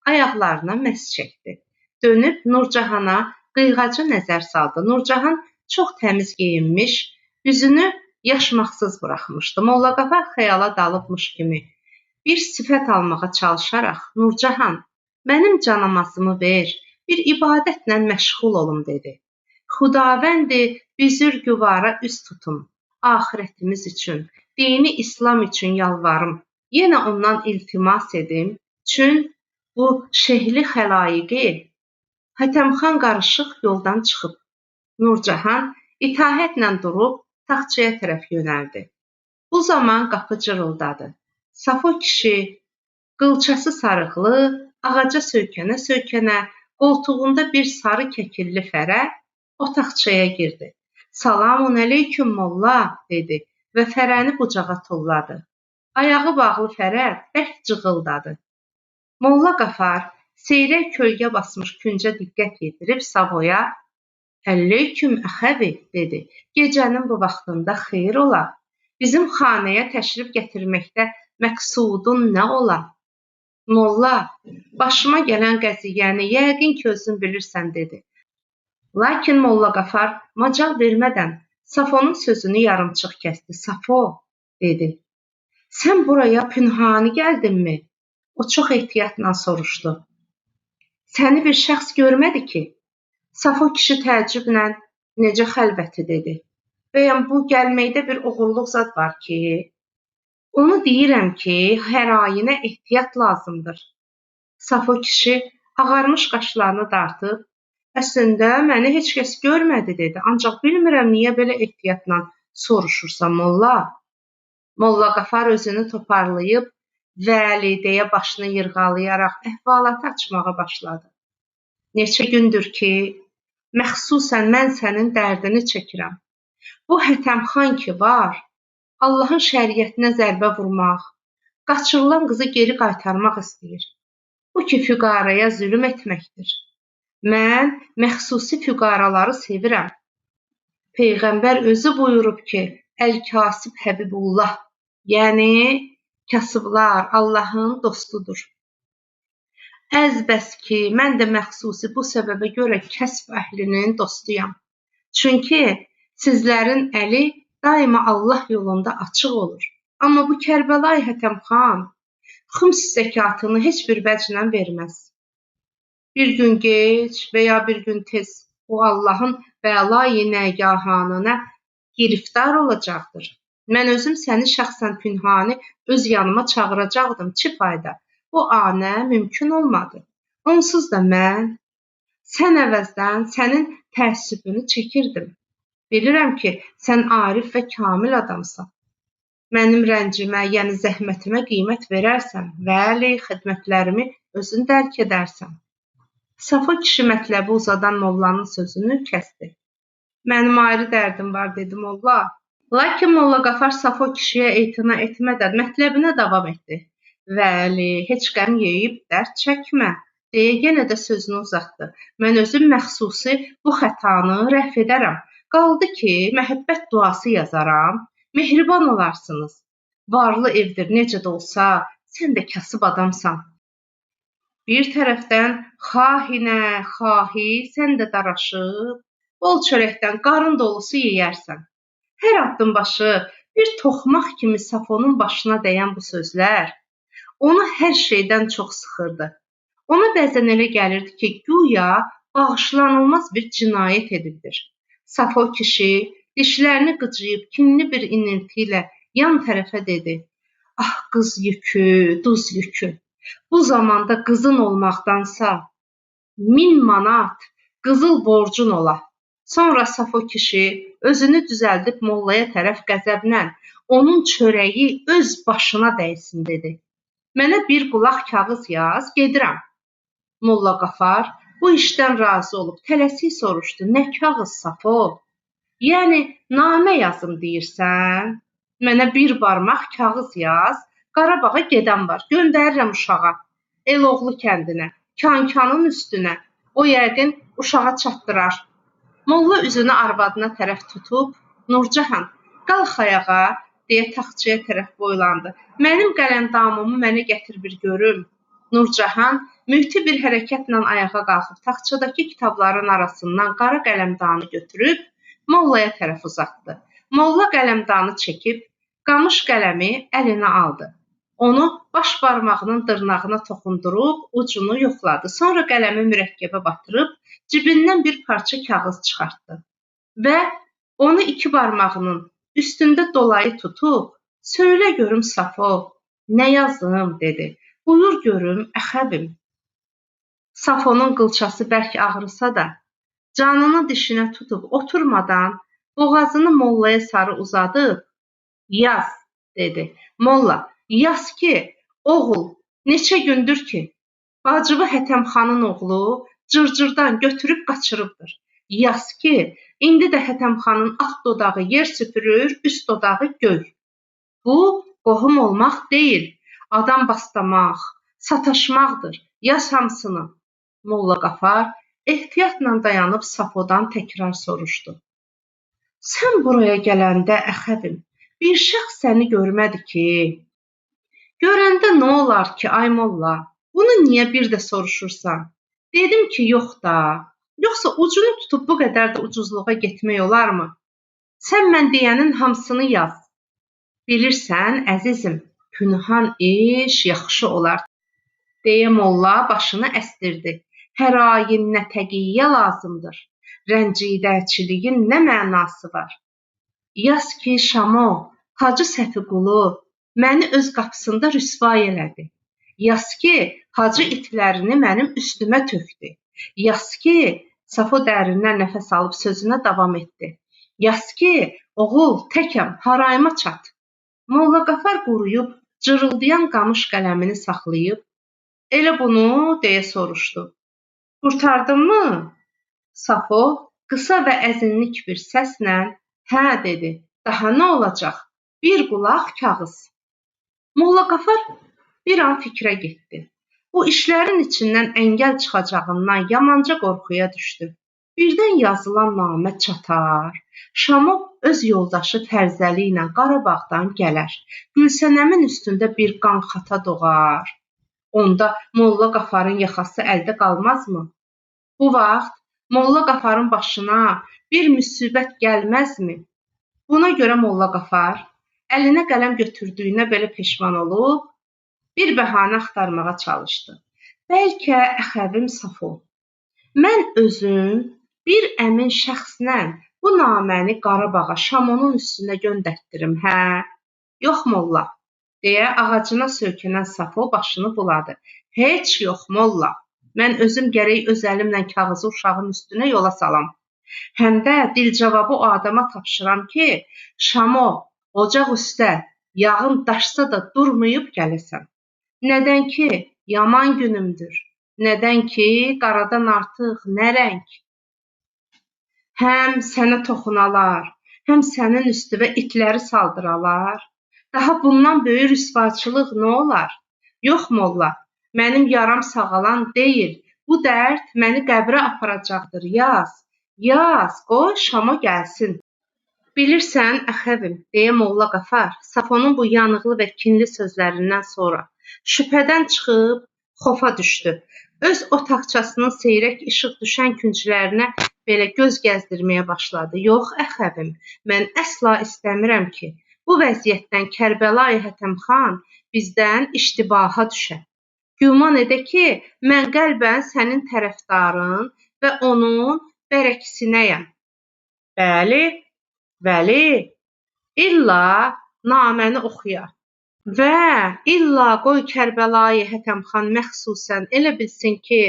ayaqlarına məs çəkdi. Dönüb Nurcahana qıyğacı nəzər saldı. Nurcahan çox təmiz geyinmiş, üzünü yaşmaqsız buraxmışdı. Molla Qafar xəyala dalıbmış kimi bir sifət almağa çalışaraq, Nurcahan, mənim canamazımı ver, bir ibadətlə məşğul olum, dedi. Xudavəndi büzürgüvara üz tutum, axirətimiz üçün, dini İslam üçün yalvarım, yenə ondan iltimas edim, çün bu şehli xəlaiqi Hətəmxan qarışıq yoldan çıxıb. Nurcahan itaətlə durub taxtçaya tərəf yönəldi. Bu zaman qapı cırıldadı. Safo kişi, qılçası sarıqlı, ağaca söykənə-söykənə, qoltuğunda bir sarı kəkilli fərə otaqçaya girdi. Salamun əleyküm molla, dedi və fərəni bucağa tulladı. Ayağı bağlı fərə bərk cığıldadı. Molla Qafar seyrək kölgə basmış küncə diqqət yetirib Savoya Əleyküm əxəbi, dedi. Gecənin bu vaxtında xeyir ola. Bizim xanəyə təşrif gətirməkdə məqsudun nə ola? Molla, başıma gələn qəziyyəni yəqin ki, özün bilirsən, dedi. Lakin Molla Qafar macal vermədən Safonun sözünü yarımçıq kəsdi. Safo, dedi. Sən buraya pünhani gəldinmi? O çox ehtiyatla soruşdu. Səni bir şəxs görmədi ki? Safo kişi təəccüblə necə xəlvəti, dedi. Bəyəm bu gəlməkdə bir oğurluq zad var ki? Onu deyirəm ki, hər ayinə ehtiyat lazımdır. Safo kişi ağarmış qaşlarını dartıb, əslində məni heç kəs görmədi, dedi. Ancaq bilmirəm niyə belə ehtiyatla soruşursan, molla. Molla Qafar özünü toparlayıb, Vəli, deyə başını yırğalayaraq əhvalatı açmağa başladı. Neçə gündür ki, məxsusən mən sənin dərdini çəkirəm. Bu Hətəmxan ki var, Allahın şəriətinə zərbə vurmaq, qaçırılan qızı geri qaytarmaq istəyir. Bu ki, füqaraya zülm etməkdir. Mən məxsusi füqaraları sevirəm. Peyğəmbər özü buyurub ki, Əl-Kasib Həbibullah, yəni kasıblar Allahın dostudur. Əzbəs ki, mən də məxsusi bu səbəbə görə kəsb əhlinin dostuyam. Çünki sizlərin əli daima Allah yolunda açıq olur. Amma bu Kərbəlayı Hətəmxan xüms zəkatını heç bir vəclə verməz. Bir gün gec və ya bir gün tez o Allahın bəla-i nəgahanına giriftar olacaqdır. Mən özüm səni şəxsən pünhani öz yanıma çağıracaqdım. Çi fayda? Bu anə mümkün olmadı. Onsuz da mən sən əvəzdən sənin təəssübünü çəkirdim. Bilirəm ki, sən arif və kamil adamsan. Mənim rəncimə, yəni zəhmətimə qiymət verərsən, vəli, xidmətlərimi özün dərk edərsən. Safo kişi mətləbi uzadan mollanın sözünü kəsdi. Mənim ayrı dərdim var, dedi molla. Lakin Molla Qafar Safo kişiyə etina etmədən mətləbinə davam etdi. Vəli, heç qəm yeyib dərd çəkmə, deyə yenə də sözünü uzatdı. Mən özüm məxsusi bu xətanı rəf edərəm. Qaldı ki, məhəbbət duası yazaram, mehriban olarsınız. Varlı evdir, necə də olsa, sən də kasıb adamsan. Bir tərəfdən xahinə, xahi, sən də daraşıb, bol çörəkdən qarın dolusu yeyərsən. Hər addım başı bir toxmaq kimi Safonun başına dəyən bu sözlər onu hər şeydən çox sıxırdı. Ona bəzən elə gəlirdi ki, güya bağışlanılmaz bir cinayət edibdir. Safo kişi dişlərini qıcıyıb kinli bir inilti ilə yan tərəfə dedi: "Ah, qız yükü, duz yükü. Bu zamanda qızın olmaqdansa 1000 manat qızıl borcun ola." Sonra Safo kişi özünü düzəldib mollaya tərəf qəzəblə onun çörəyi öz başına dəysin dedi. "Mənə bir qulaq kağız yaz, gedirəm." Molla Qafar bu işdən razı olub tələsik soruşdu: "Nə kağız Safo? Yəni namə yazım deyirsən? Mənə bir barmaq kağız yaz, Qarabağa gedən var, göndərirəm uşağa, Eloğlu kəndinə, Kankanın üstünə, o yəqin uşağa çatdırar." Molla üzünü arvadına tərəf tutub, "Nurcahan, qalx ayağa," deyə taxtçıya tərəf boylandı. "Mənim qələmdamımı mənə gətir bir görüm." Nurcahan mühti bir hərəkətlə ayağa qalxıb taxtçadakı kitabların arasından qara qələmdanı götürüb mollaya tərəf uzatdı. Molla qələmdanı çəkib, qamış qələmi əlinə aldı. Onu baş barmağının dırnağına toxundurub ucunu yoxladı. Sonra qələmi mürəkkəbə batırıb cibindən bir parça kağız çıxartdı və onu iki barmağının üstündə dolayı tutub, "Söylə görüm Safo, nə yazım?" dedi. "Buyur görüm, əxəbim." Safonun qılçası bərk ağrısa da, canını dişinə tutub oturmadan boğazını mollaya sarı uzadıb, "Yaz," dedi. Molla: "Yaz ki, oğul, neçə gündür ki, bacıvı Hətəmxanın oğlu cırcırdan götürüb qaçırıbdır. Yaz ki, indi də Hətəmxanın alt dodağı yer süpürür, üst dodağı göy. Bu, qohum olmaq deyil, adam bastamaq, sataşmaqdır. Yaz hamısını." Molla Qafar ehtiyatla dayanıb Safodan təkrar soruşdu: "Sən buraya gələndə, əxəbim, bir şəxs səni görmədi ki?" "Görəndə nə olar ki, ay molla? Bunu niyə bir də soruşursan?" "Dedim ki, yox da. Yoxsa ucunu tutub bu qədər də ucuzluğa getmək olarmı? Sən mən deyənin hamısını yaz." "Bilirsən, əzizim, pünhan iş yaxşı olar," deyə molla başını əsdirdi. "Hər ayin nə təqiyyə lazımdır. Rəncidəçiliyin nə mənası var? Yaz ki, Şamo, Hacı Səfiqulu məni öz qapısında rüsvay elədi. Yaz ki, hacı itlərini mənim üstümə tökdü. Yaz ki," Safo dərindən nəfəs alıb sözünə davam etdi. "Yaz ki, oğul, təkəm, harayıma çat." Molla Qafar quruyub, cırıldayan qamış qələmini saxlayıb, "Elə bunu?" deyə soruşdu. "Qurtardınmı?" Safo qısa və əzinlik bir səslə, "Hə," dedi. "Daha nə olacaq? Bir qulaq kağız." Molla Qafar bir an fikrə getdi. Bu işlərin içindən əngəl çıxacağından yamanca qorxuya düşdü. Birdən yazılan namə çatar, Şamo öz yoldaşı Fərzəli ilə Qarabağdan gələr, Gülsənəmin üstündə bir qan xata doğar. Onda Molla Qafarın yaxası əldə qalmazmı? Bu vaxt Molla Qafarın başına bir müsibət gəlməzmi? Buna görə Molla Qafar əlinə qələm götürdüyünə belə peşman olub, bir bəhanə axtarmağa çalışdı. "Bəlkə əxəbim Safo, mən özüm bir əmin şəxslə bu naməni Qarabağa Şamonun üstünə göndərtdirim, hə?" "Yox molla," deyə ağacına söykənən Safo başını buladı. "Heç yox molla. Mən özüm gərək öz əlimlə kağızı uşağın üstünə yola salam. Həm də dil cavabı o adama tapşıram ki, Şamo, ocaq üstə, yağın daşsa da durmayıb gələsən. Nədən ki, yaman günümdür. Nədən ki, qaradan artıq nə rəng. Həm sənə toxunalar, həm sənin üstüvə itləri saldıralar. Daha bundan böyük rüsvaçılıq nə olar? Yox molla, mənim yaram sağalan deyil. Bu dərd məni qəbrə aparacaqdır. Yaz, yaz, qoy Şamo gəlsin." Bilirsən, əxəvim, deyə Molla Qafar Safonun bu yanıqlı və kinli sözlərindən sonra şübhədən çıxıb xofa düşdü. Öz otaqçasının seyrək işıq düşən künclərinə belə göz gəzdirməyə başladı. Yox, əxəvim, mən əsla istəmirəm ki, bu vəziyyətdən Kərbəlayı Hətəm xan bizdən iştibaha düşə. Güman edə ki, mən qəlbən sənin tərəfdarın və onun bərəkisinəyəm. Bəli, illa naməni oxuya və illa qoy Kərbəlayı Hətəm xan məxsusən elə bilsin ki,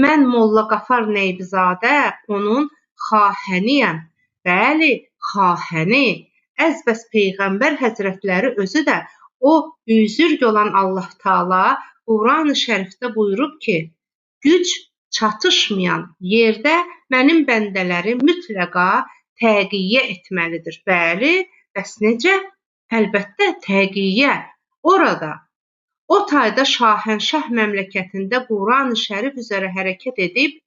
mən Molla Qafar Neybizadə onun xahəniyəm. Bəli, xahəni. Əzbəs Peyğəmbər Həzrətləri özü də o büzürg olan Allah Taala Quran-ı Şərifdə buyurub ki, güc çatışmayan yerdə mənim bəndələrim mütləqa təqiyyə etməlidir. Bəli, bəs necə? Əlbəttə, təqiyyə. Orada, o tayda Şahənşah məmləkətində Quran-ı Şərif üzərə hərəkət edib,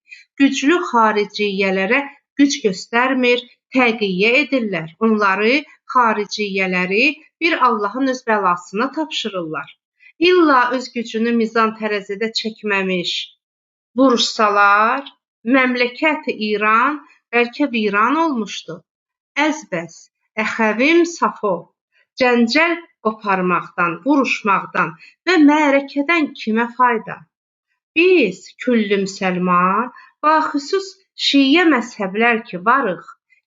güclü xariciyyələrə güc göstərmir, təqiyyə edirlər. Onları, xariciyyələri bir Allahın öz bəlasına tapşırırlar. İlla öz gücünü mizan tərəzidə çəkməmiş vuruşsalar, məmləkət-i İran bəlkə viran olmuşdu. Əzbəs, əxəvim Safo, cəncəl qoparmaqdan, vuruşmaqdan və məərəkədən kimə fayda? Biz, küllü müsəlman, baxüsus şiə məzhəblər ki varıq,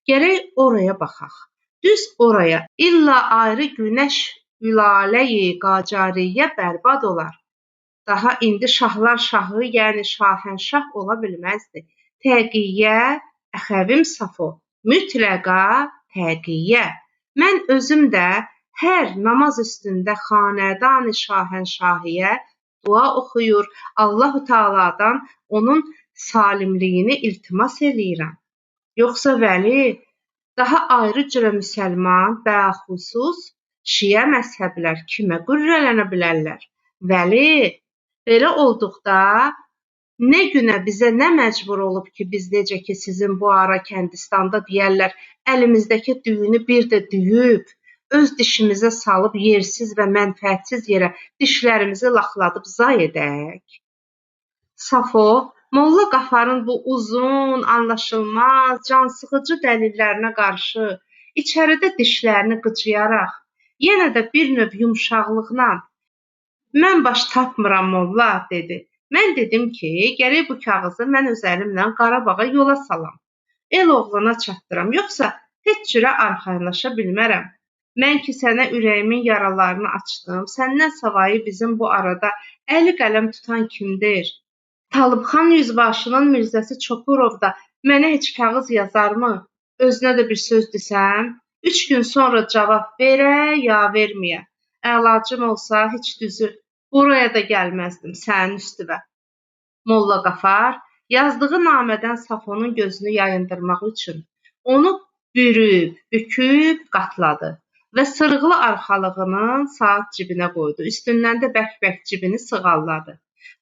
gərək oraya baxaq. Düz oraya, illa ayrı günəş ülalə-i qacariyyə bərbad olar. Daha indi şahlar şahı, yəni şahənşah ola bilməzdi. Təqiyyə, əxəvim Safo, mütləqa təqiyyə. Mən özüm də hər namaz üstündə xanədan-ı şahənşahiyə dua oxuyur, Allah-u Teala'dan onun salimliyini iltimas eləyirəm. Yoxsa vəli, daha ayrı cürə müsəlman, bəxüsus şiə məzhəblər kimə qürrələnə bilərlər? Vəli, belə olduqda nə günə bizə nə məcbur olub ki, biz necə ki sizin bu ara Kəndistanda deyərlər, əlimizdəki düyünü bir də düyüb, öz dişimizə salıb yersiz və mənfəətsiz yerə dişlərimizi laxladıb zay edək. Safo, Molla Qafarın bu uzun, anlaşılmaz, cansıxıcı dəlillərinə qarşı içəridə dişlərini qıcıyaraq, yenə də bir növ yumşaqlıqla, mən baş tapmıram Molla, dedi. Mən dedim ki, gərək bu kağızı mən öz əlimlə Qarabağa yola salam. El oğluna çatdıram, yoxsa heç cürə arxayınlaşa bilmərəm. Mən ki sənə ürəyimin yaralarını açdım, səndən savayı bizim bu arada əli qələm tutan kimdir? Talıbxan yüzbaşının Mirzəsi Çopurov da mənə heç kağız yazarmı? Özünə də bir söz desəm, 3 gün sonra cavab verə ya verməyə. Əlacım olsa heç düzü buraya da gəlməzdim sənin üstüvə. Molla Qafar yazdığı namədən Safonun gözünü yayındırmaq üçün onu bürüb, büküb, qatladı və sırıqlı arxalığının saat cibinə qoydu. Üstündən də bərk-bərk cibini sığalladı.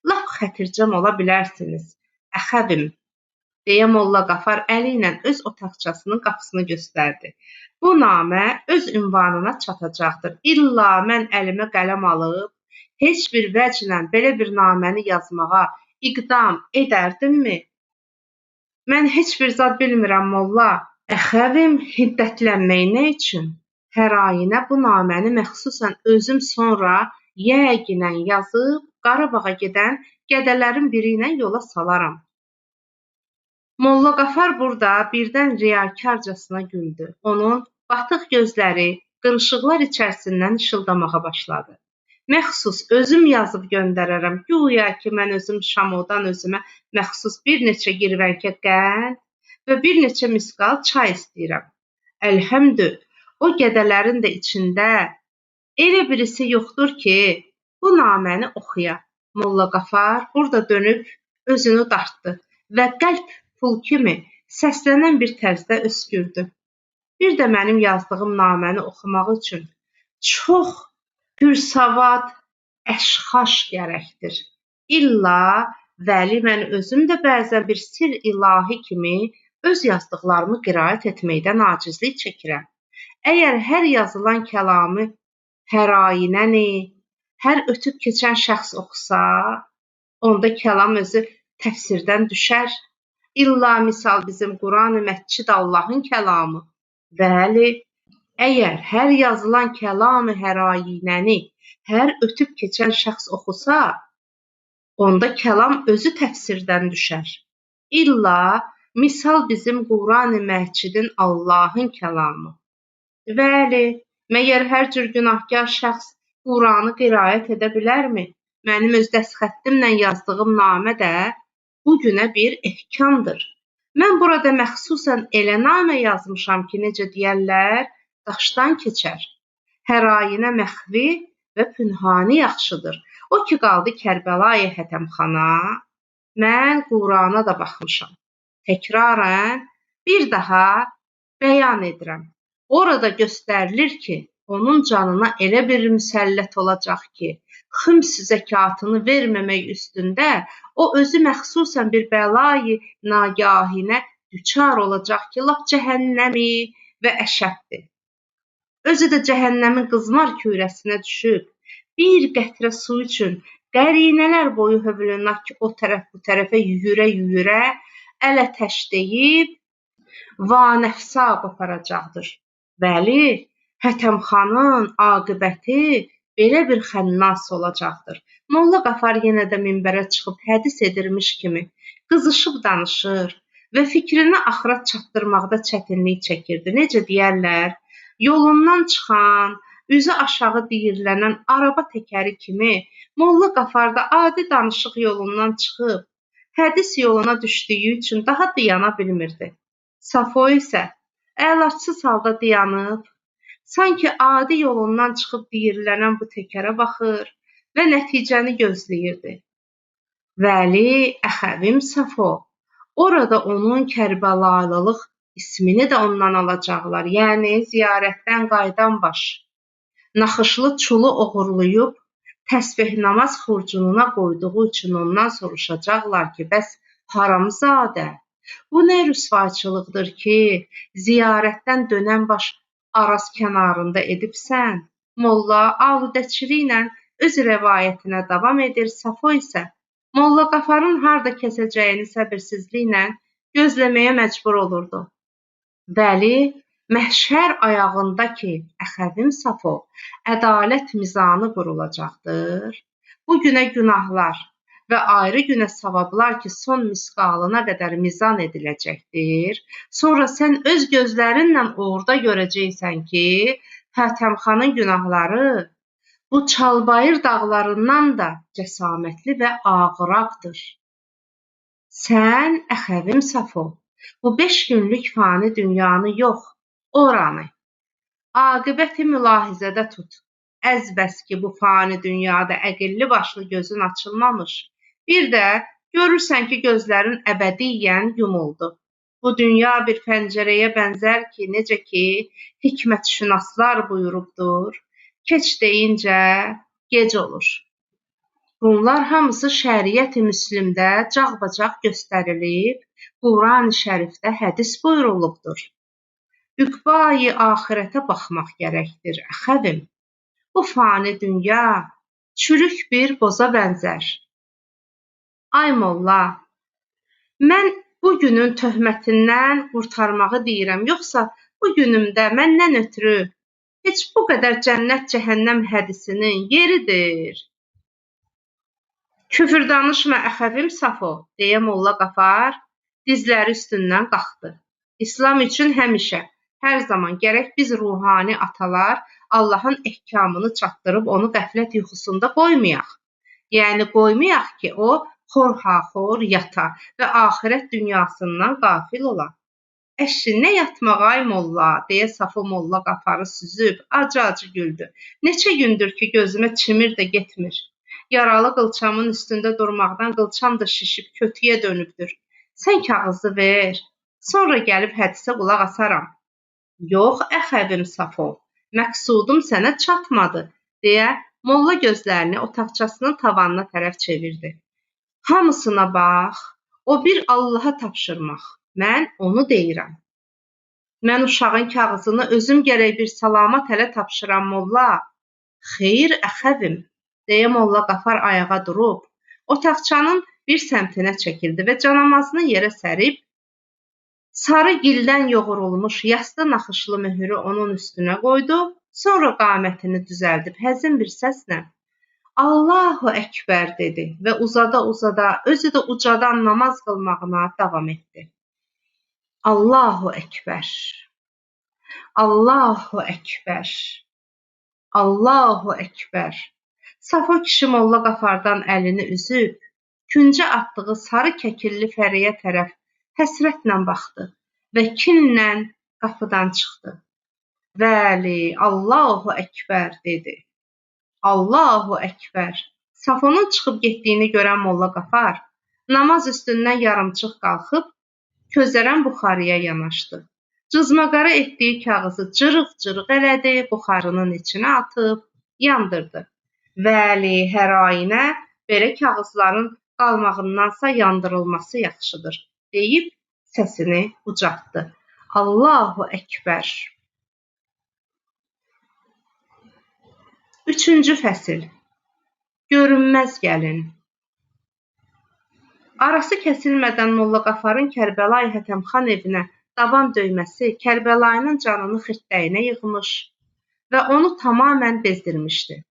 Lap xətircəm ola bilərsiniz, əxəvim, deyə Molla Qafar əli ilə öz otaqçasının qapısını göstərdi. Bu namə öz ünvanına çatacaqdır. İlla mən əlimə qələm alıb, heç bir vəclə belə bir naməni yazmağa iqdam edərdimmi? Mən heç bir zad bilmirəm, Molla. Əxəvim, hiddətlənmək nə üçün? Hər ayinə bu naməni məxsusən özüm sonra yəqinən yazıb, Qarabağa gedən gədələrin biri ilə yola salaram. Molla Qafar burada birdən riyakarcasına güldü. Onun batıq gözləri qırışıqlar içərisindən işıldamağa başladı. Məxsus özüm yazıb göndərərəm. Güya ki, mən özüm Şamodan özümə məxsus bir neçə girvənkə qənd və bir neçə miskal çay istəyirəm. Əlhəmdü, o gədələrin də içində elə birisi yoxdur ki, bu naməni oxuya. Molla Qafar burada dönüb özünü dartdı və qəlb pul kimi səslənən bir tərzdə öskürdü. Bir də mənim yazdığım naməni oxumaq üçün çox pürsavad əşxaş gərəkdir. İlla vəli mən özüm də bəzən bir sir ilahi kimi öz yazdıqlarımı qiraət etməkdən acizlik çəkirəm. Əgər hər yazılan kəlamı hər ayinəni, hər ötüb keçən şəxs oxusa, onda kəlam özü təfsirdən düşər. İlla misal bizim Quran-ı Məccid Allahın kəlamı. Bəli, əgər hər yazılan kəlamı hər ayinəni, hər ötüb keçən şəxs oxusa, onda kəlam özü təfsirdən düşər. İlla misal bizim Quran-ı Məcidin Allahın kəlamı. Bəli, məgər hər cür günahkar şəxs Quranı qiraət edə bilərmi? Mənim öz dəstxəttimlə yazdığım namə də bu günə bir ehkamdır. Mən burada məxsusən elə namə yazmışam ki, necə deyərlər, daşdan keçər. Hər ayinə məxvi və pünhani yaxşıdır. O ki, qaldı Kərbəlayı Hətəmxana, mən Qurana da baxmışam. Təkrarən bir daha bəyan edirəm. Orada göstərilir ki, onun canına elə bir müsəllət olacaq ki, xüms zəkatını verməmək üstündə o özü məxsusən bir bəlayı nagahinə düçar olacaq ki, lap cəhənnəmi və əşəbdir. Özü də cəhənnəmin qızmar kürəsinə düşüb, bir qətrə su üçün qərinələr boyu hövlünak o tərəf bu tərəfə yüyürə, ələtəş deyib, vanəfsa qoparacaqdır. Bəli, Hətəmxanın aqibəti belə bir xənnas olacaqdır. Molla Qafar yenə də minbərə çıxıb hədis edirmiş kimi qızışıb danışır və fikrini axıra çatdırmaqda çətinlik çəkirdi. Necə deyərlər, yolundan çıxan, üzü aşağı diyirlənən araba təkəri kimi Molla Qafar da adi danışıq yolundan çıxıb, hədis yoluna düşdüyü üçün daha dayana bilmirdi. Safo isə əlacsız halda dayanıb, sanki adi yolundan çıxıb diyirlənən bu təkərə baxır və nəticəni gözləyirdi. Vəli, əxəvim Safo, orada onun Kərbəlalılıq ismini də ondan alacaqlar, yəni ziyarətdən qaydan baş. Naxışlı çulu oğurlayıb, təsbih namaz xurcununa qoyduğu üçün ondan soruşacaqlar ki, bəs haramzadə, bu nə rüsvayçılıqdır ki, ziyarətdən dönən baş Araz kənarında edibsən. Molla aludəçiliklə öz rəvayətinə davam edir, Safo isə Molla Qafarın harda kəsəcəyini səbirsizliklə gözləməyə məcbur olurdu. Bəli, məhşər ayağındakı əxəvim Safo, ədalət mizanı qurulacaqdır. Bu günə günahlar və ayrı günə savablar ki, son misqalına qədər mizan ediləcəkdir. Sonra sən öz gözlərinlə orada görəcəksən ki, Hətəmxanın günahları bu Çalbayır dağlarından da cəsamətli və ağıraqdır. Sən, əxəvim Safo, bu 5 günlük fani dünyanı yox, oranı, aqibəti mülahizədə tut. Əzbəs ki, bu fani dünyada əqilli başlı gözün açılmamış. Bir də görürsən ki, gözlərin əbədiyyən yumuldu. Bu dünya bir pəncərəyə bənzər ki, necə ki, hikmətşünaslar buyurubdur, keç deyincə gec olur. Bunlar hamısı şəriət-i müslimdə cağbacaq göstərilib, Quran-ı şərifdə hədis buyurulubdur. Üqbayı axirətə baxmaq gərəkdir, əxəvim. Bu fani dünya çürük bir qoza bənzər. Ay molla, mən bu günün töhmətindən qurtarmağı deyirəm, yoxsa bu günümdə məndən ötürü heç bu qədər cənnət-cəhənnəm hədisinin yeridir. Küfür danışma əxəvim Safo, deyə Molla Qafar dizləri üstündən qalxdı. İslam üçün həmişə, hər zaman gərək biz ruhani atalar Allahın ehkamını çatdırıb onu qəflət yuxusunda qoymayaq. Yəni qoymayaq ki, o xorhaxor yata və axirət dünyasından qafil ola. Əşi, nə yatmaq ay molla, deyə Safo Molla Qafarı süzüb, acı-acı güldü. Neçə gündür ki, gözümə çimir də getmir. Yaralı qılçamın üstündə durmaqdan qılçam da şişib, kötüyə dönübdür. Sən kağızı ver, sonra gəlib hədisə qulaq asaram. Yox, əxəvim Safo, məqsudum sənə çatmadı, deyə molla gözlərini otaqçasının tavanına tərəf çevirdi. Hamısına bax, o bir Allaha tapşırmaq, mən onu deyirəm. Mən uşağın kağızını özüm gərək bir salamat ələ tapşıram molla. Xeyr, əxəvim, deyə Molla Qafar ayağa durub, otaqçanın bir səmtinə çəkildi və canamazını yerə sərib, sarı gildən yoğurulmuş yastı naxışlı möhürü onun üstünə qoydu, sonra qamətini düzəldib həzin bir səslə Allahu Əkbər dedi və uzada-uzada, özü də ucadan namaz qılmağına davam etdi. Allahu Əkbər, Allahu Əkbər, Allahu Əkbər. Safo kişi Molla Qafardan əlini üzüb, küncə atdığı sarı kəkilli fəriyə tərəf həsrətlə baxdı və kinlə qapıdan çıxdı. Bəli, Allahu Əkbər dedi. Allahu Əkbər. Safonun çıxıb getdiyini görən Molla Qafar namaz üstündən yarımçıq qalxıb közərən buxarıya yanaşdı. Cızmaqara etdiyi kağızı cırıq-cırıq elədi, buxarının içinə atıb yandırdı. Bəli, hər ayinə belə kağızların qalmağındansa yandırılması yaxşıdır, deyib səsini ucaltdı. Allahu Əkbər. 3-cü fəsil. Görünməz gəlin. Arası kəsilmədən Molla Qafarın Kərbəlayı Hətəmxan evinə daban döyməsi Kərbəlayının canını xirtdəyinə yığmış və onu tamamən bezdirmişdi.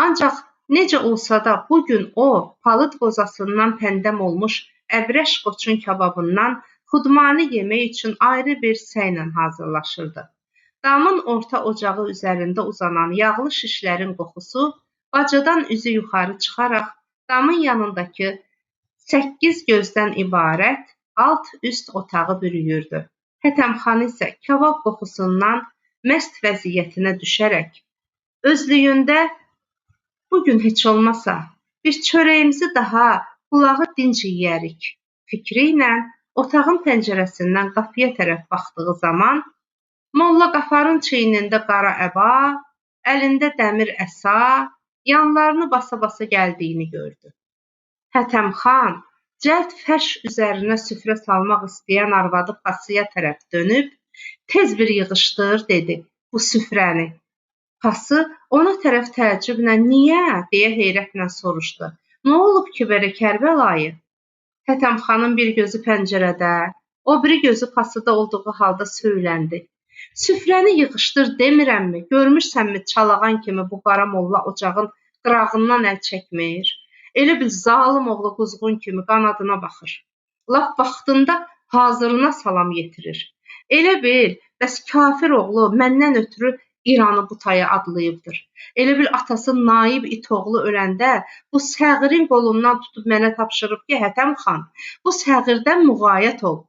Ancaq necə olsa da bugün o, palıd qozasından pəndəm olmuş əbrəş qoçun kababından xudmani yemək üçün ayrı bir səylə hazırlaşırdı. Damın orta ocağı üzərində uzanan yağlı şişlərin qoxusu bacadan üzü yuxarı çıxaraq damın yanındakı 8 gözdən ibarət alt-üst otağı bürüyürdü. Hətəmxan isə kabab qoxusundan məst vəziyyətinə düşərək özlüyündə bugün heç olmasa bir çörəyimizi daha qulağı dinc yeyərik fikri ilə otağın pəncərəsindən qapıya tərəf baxdığı zaman Molla Qafarın çiynində qara əba, əlində dəmir əsa, yanlarını basa-basa gəldiyini gördü. Hətəmxan cəld fərş üzərinə süfrə salmaq istəyən arvadı Pasıya tərəf dönüb, tez bir yığışdır, dedi, bu süfrəni. Pası ona tərəf təəccüblə, niyə, deyə heyrətlə soruşdu. Nə olub ki, belə Kərbəlayı? Hətəmxanın bir gözü pəncərədə, o biri gözü pasıda olduğu halda söyləndi. Süfrəni yığışdır demirəmmi, görmürsənmi çalağan kimi bu qara molla ocağın qırağından əl çəkmir. Elə bil zalım oğlu quzğun kimi qanadına baxır. Lap vaxtında hazırına salam yetirir. Elə bil, bəs kafir oğlu məndən ötürü İranı butaya adlayıbdır. Elə bil atası naib it oğlu öləndə bu səğirin qolundan tutub mənə tapşırıb ki, Hətəmxan, bu səğirdən müğayət ol.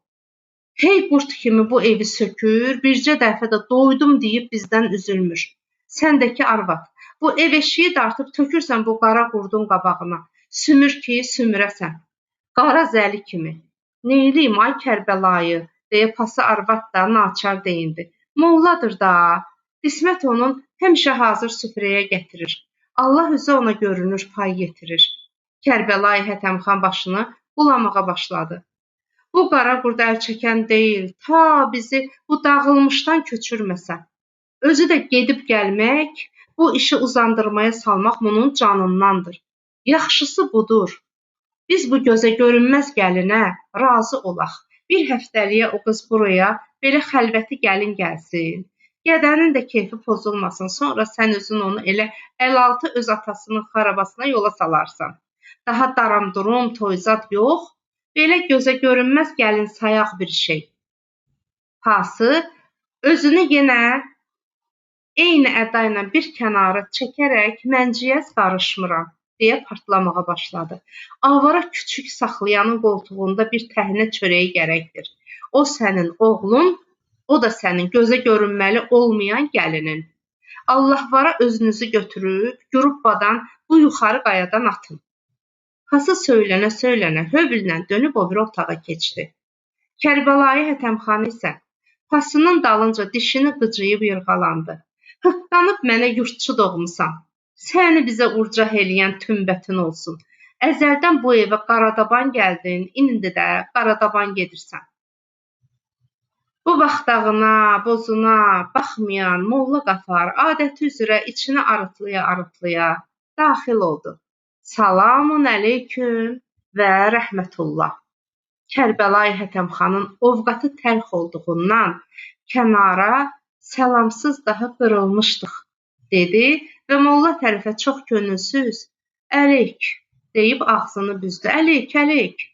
Hey qurt kimi bu evi sökür, bircə dəfə də doydum deyib bizdən üzülmür. Səndəki arvad, bu ev eşiyi dartıb tökürsən bu qara qurdun qabağına. Sümür ki, sümürəsən. Qara zəli kimi. Neyliyim ay Kərbəlayı, deyə pası arvad da naçar deyindi. Molladır da, qismət onun həmişə hazır süfrəyə gətirir. Allah özü ona görünür, pay yetirir. Kərbəlayı Hətəmxan başını bulamağa başladı. Bu qara qurd əl çəkən deyil, ta bizi bu dağılmışdan köçürməsə. Özü də gedib gəlmək, bu işi uzandırmaya salmaq bunun canındandır. Yaxşısı budur. Biz bu gözə görünməz gəlinə razı olaq. Bir həftəliyə o qız buraya belə xəlvəti gəlin gəlsin. Gədənin də keyfi pozulmasın, sonra sən özün onu elə əlaltı öz atasının xarabasına yola salarsan. Daha daramdurum, toyzad yox. Belə gözə görünməz gəlin sayaq bir şey. Pası özünü yenə eyni əda ilə bir kənara çəkərək mənciyəz qarışmıram, deyə partlamağa başladı. Avara küçük saxlayanın qoltuğunda bir təhnə çörəyi gərəkdir. O sənin oğlun, o da sənin gözə görünməli olmayan gəlinin. Allahvara özünüzü götürüb, Gürubbadan bu yuxarı qayadan atın. Pası söylənə-söylənə hövllə dönüb o bir otağa keçdi. Kərbəlayı Hətəmxan isə pasının dalınca dişini qıcıyıb yırğalandı. Hıqqanıb mənə yurtçu doğmusan. Səni bizə urcaq eləyən tümbətin olsun. Əzəldən bu evə qaradaban gəldin, indi də qaradaban gedirsən. Bu baxtağına, bozuna baxmayan Molla Qafar adəti üzrə içini arıtlaya-arıtlaya daxil oldu. Salamun əleyküm və rəhmətullah. Kərbəlayı Hətəmxanın ovqatı təlx olduğundan kənara salamsız daha qırılmışdıq, dedi və Molla tərəfə çox könülsüz əleyk deyib ağzını büzdü. Əleyk, əleyk.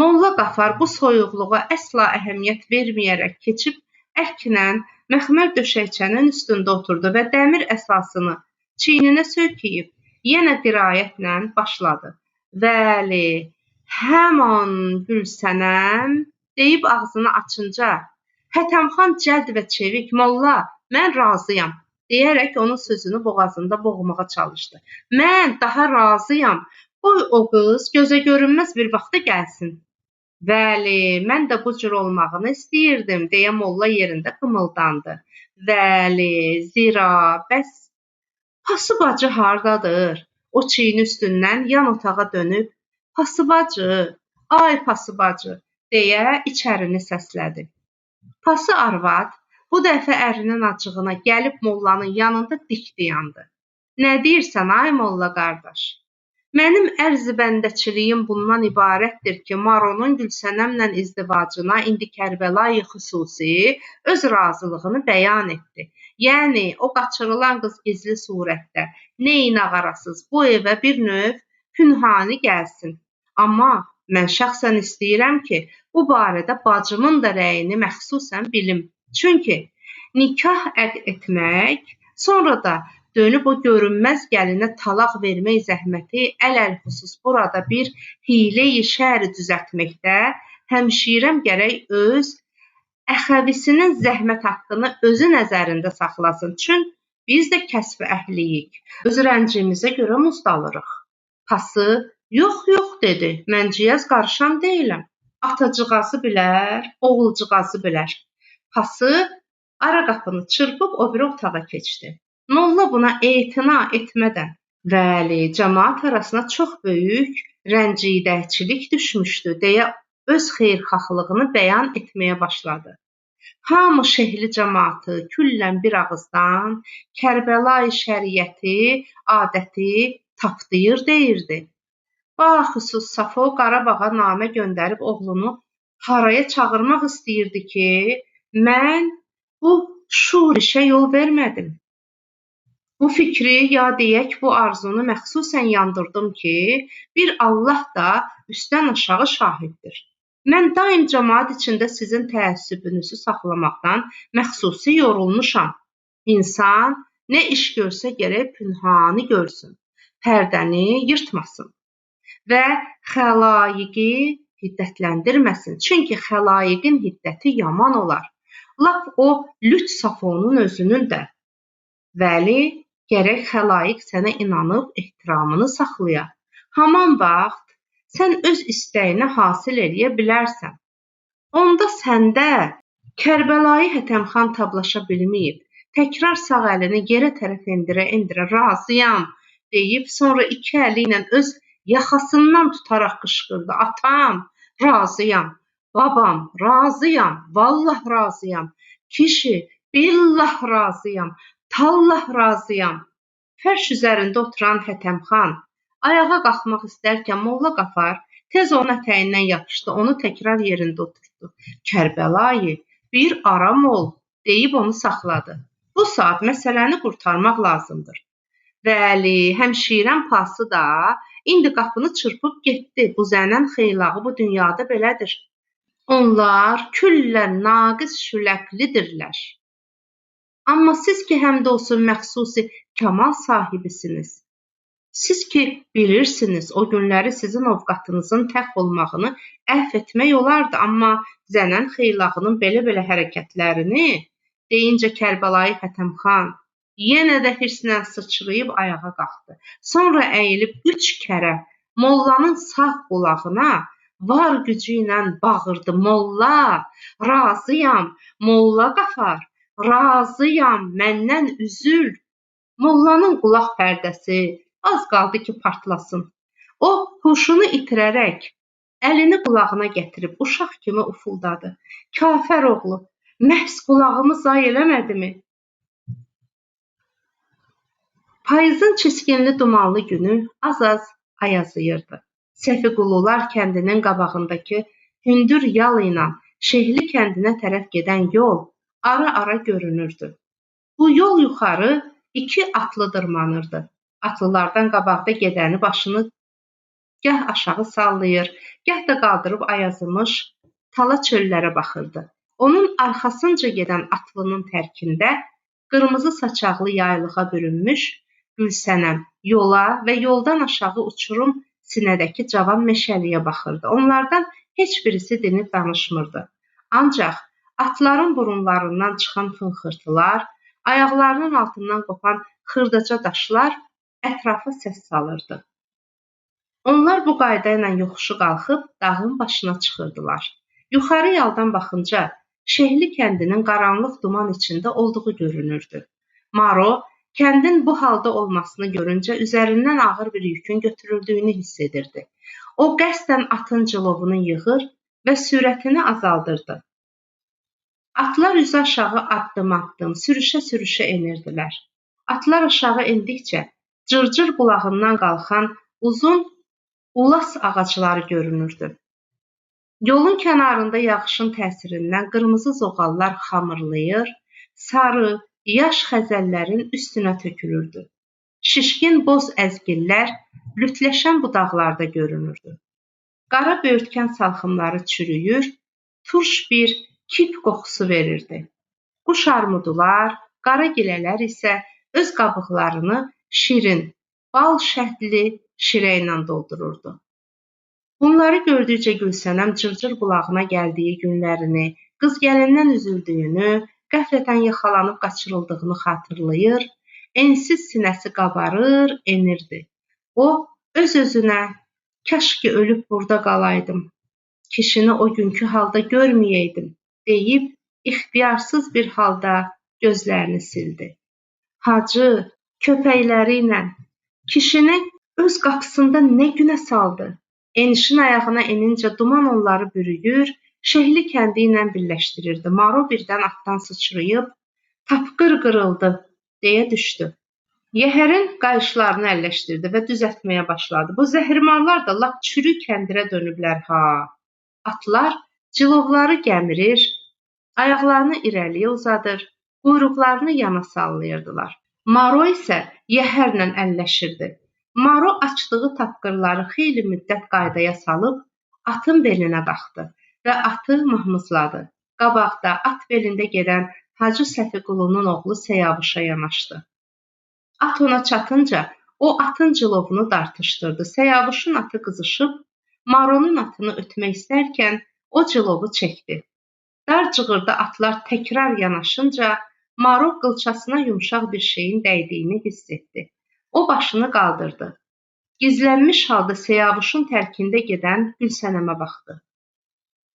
Molla Qafar bu soyuqluğa əsla əhəmiyyət verməyərək keçib əklə məxmər döşəkçənin üstündə oturdu və dəmir əsasını çiyninə söykəyib yenə qiraətlə başladı. Vəli, həman Gülsənəm deyib ağzını açınca Hətəmxan cəld və çevik Molla, mən razıyam deyərək onun sözünü boğazında boğmağa çalışdı. Mən daha razıyam. Qoy o qız gözə görünməz bir vaxta gəlsin. Bəli, mən də bu cür olmağını istəyirdim, deyə Molla yerində qımıldandı. Bəli, zira bəs Pası bacı hardadır? O çiyini üstündən yan otağa dönüb, Pası bacı, ay Pası bacı, deyə içərini səslədi. Pası arvad bu dəfə ərinin acığına gəlib Mollanın yanında dik dayandı. Nə deyirsən ay Molla qardaş? Mənim ərz-bəndəçiliyim bundan ibarətdir ki, Maronun Gülsənəmlə izdivacına indi Kərbəlayı xüsusi öz razılığını bəyan etdi. Yəni, o qaçırılan qız gizli surətdə, neynəğarasız bu evə bir növ pünhani gəlsin. Amma mən şəxsən istəyirəm ki, bu barədə bacımın da rəyini məxsusən bilim. Çünki nikah etmək, sonra da dönüb o görünməz gəlinə talaq vermək zəhməti ələlxüsus burada bir hilə-i şəri düzəltməkdə həmşirəm gərək öz əxəvisinin zəhmət haqqını özü nəzərində saxlasın. Çün biz də kəsb əhliyik. Öz rəncimizə görə muzdalırıq. Pası, yox, dedi. Mən ciyəz qarışan deyiləm. Atacığazı bilər, oğulcığazı bilər. Pası ara qapını çırpıb o biri otağa keçdi. Molla buna etina etmədən, bəli, cəmaət arasına çox böyük rəncidəçilik düşmüşdü, deyə öz xeyirxahlığını bəyan etməyə başladı. Hamı şehli cəmaatı küllən bir ağızdan Kərbəlayı şəriəti, adəti tapdıyır deyirdi. Baxüsus Safo Qarabağa namə göndərib oğlunu haraya çağırmaq istəyirdi ki, mən bu şur işə yol vermədim. Bu fikri, ya deyək bu arzunu məxsusən yandırdım ki, bir Allah da üstdən aşağı şahiddir. Mən daim cəmaət içində sizin təəssübünüzü saxlamaqdan məxsusi yorulmuşam. İnsan nə iş görsə gərək pünhanı görsün, pərdəni yırtmasın və xəlaiqi hiddətləndirməsin. Çünki xəlaiqin hiddəti yaman olar. Lap o lüt Safonun özünün də. Vəli, gərək xəlaiq sənə inanıb ehtiramını saxlaya. Haman vaxt sən öz istəyini hasil eləyə bilərsən. Onda səndə Kərbəlayı Hətəmxan tablaşa bilməyib, təkrar sağ əlini yerə tərəf endirə-endirə razıyam deyib, sonra iki əli ilə öz yaxasından tutaraq qışqırdı. Atam, razıyam. Babam, razıyam. Vallah razıyam. Kişi, billah razıyam. Tallah razıyam. Fərş üzərində oturan Hətəmxan ayağa qalxmaq istərkən Molla Qafar tez onun ətəyindən yapışdı, onu təkrar yerində oturtdu. Kərbəlayı, bir aram ol, deyib onu saxladı. Bu saat məsələni qurtarmaq lazımdır. Bəli, həmşirəm Pası da indi qapını çırpıb getdi. Bu zənən xeylağı bu dünyada belədir. Onlar küllən naqis şüləqlidirlər. Amma siz ki, həm də olsun məxsusi kamal sahibisiniz. Siz ki, bilirsiniz, o günləri sizin ovqatınızın təhv olmağını əhv etmək olardı, amma zənən xeylağının belə-belə hərəkətlərini deyincə Kərbəlayı Hətəmxan yenə də hirslə sıçrayıb ayağa qalxdı. Sonra əyilib 3 kərə Mollanın sağ qulağına var gücü ilə bağırdı. Molla, razıyam, Molla Qafar. Razıyam, məndən üzül. Mollanın qulaq pərdəsi az qaldı ki, partlasın. O, huşunu itirərək Əlini qulağına gətirib uşaq kimi ufuldadı. Kafər oğlu, məhz qulağımı zay eləmədimi? Payızın çiskinli dumanlı günü az-az ayazıyırdı. Səfiqulular kəndinin qabağındakı hündür yal ilə Şehli kəndinə tərəf gedən yol ara-ara görünürdü. Bu yol yuxarı 2 atlı dırmanırdı. Atlılardan qabaqda gedəni başını gah aşağı sallayır, gah da qaldırıb ayazımış tala çöllərə baxırdı. Onun arxasınca gedən atlının tərkində qırmızı saçaqlı yaylığa bürünmüş Gülsənəm yola və yoldan aşağı uçurum sinədəki cavan meşəliyə baxırdı. Onlardan heç birisi dinib danışmırdı. Ancaq atların burunlarından çıxan fınxırtılar, ayaqlarının altından qopan xırdaca daşlar ətrafa səs salırdı. Onlar bu qayda ilə yoxuşu qalxıb dağın başına çıxırdılar. Yuxarı yaldan baxınca Şehli kəndinin qaranlıq duman içində olduğu görünürdü. Maro kəndin bu halda olmasını görüncə üzərindən ağır bir yükün götürüldüyünü hiss edirdi. O qəsdən atın cilovunu yığır və sürətini azaldırdı. Atlar üzü aşağı addım-addım, sürüşə-sürüşə enirdilər. Atlar aşağı endikcə cırcır bulağından qalxan uzun ulas ağacları görünürdü. Yolun kənarında yağışın təsirindən qırmızı zoğallar xamırlayır, sarı, yaş xəzəllərin üstünə tökülürdü. Şişkin boz əzgillər lütləşən budaqlarda görünürdü. Qara böyürtkən salxımları çürüyür, turş bir kip qoxusu verirdi. Quş armudular, qara gilələr isə öz qabıqlarını şirin, bal şəhdli şirə ilə doldururdu. Bunları gördükcə Gülsənəm cırcır bulağına gəldiyi günlərini, qız gəlindən üzüldüyünü, qəflətən yaxalanıb qaçırıldığını xatırlayır, ensiz sinəsi qabarır, enirdi. O, öz-özünə, kaş ki ölüb burada qalaydım, kişini o günkü halda görməyəydim, deyib, ixtiyarsız bir halda gözlərini sildi. Hacı, köpəkləri ilə kişini öz qapısında nə günə saldı? Enişin ayağına enincə duman onları bürüyür, Şehli kəndi ilə birləşdirirdi. Maro birdən atdan sıçrayıb, tapqır qırıldı, deyə düşdü. Yəhərin qayışlarını əlləşdirdi və düzəltməyə başladı. Bu zəhrimarlar da lap çürük kəndirə dönüblər ha. Atlar cilovları gəmirir, ayaqlarını irəliyə uzadır, quyruqlarını yana sallayırdılar. Maro isə yəhərlə əlləşirdi. Maro açdığı tapqırları xeyli müddət qaydaya salıb atın belinə qalxdı və atı mahmızladı. Qabaqda at belində gedən Hacı Səfiqulunun oğlu Seyavuşa yanaşdı. At ona çatınca o atın cilovunu dartışdırdı. Seyavuşun atı qızışıb, Maronun atını ötmək istərkən o cilovu çəkdi. Dar cığırda atlar təkrar yanaşınca Maro qılçasına yumşaq bir şeyin dəydiyini hiss etdi. O başını qaldırdı. Gizlənmiş halda Seyavuşun tərkində gedən Gülsənəmə baxdı.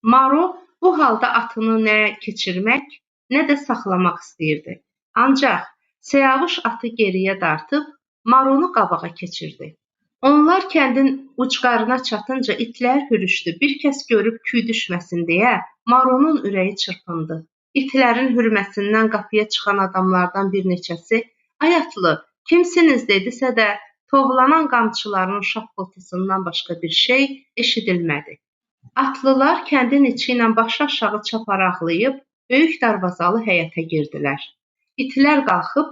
Maro bu halda atını nə keçirmək, nə də saxlamaq istəyirdi. Ancaq Seyavuş atı geriyə dartıb Maronu qabağa keçirdi. Onlar kəndin ucqarına çatınca itlər hürüşdü. Bir kəs görüb küy düşməsin deyə Maronun ürəyi çırpındı. İtlərin hürməsindən qapıya çıxan adamlardan bir neçəsi "Ay atlı, kimsiniz?" dedisə də tovlanan qamçıların şappıltısından başqa bir şey eşidilmədi. Atlılar kəndin içi ilə başı aşağı çaparaqlayıb böyük darvazalı həyətə girdilər. İtlər qalxıb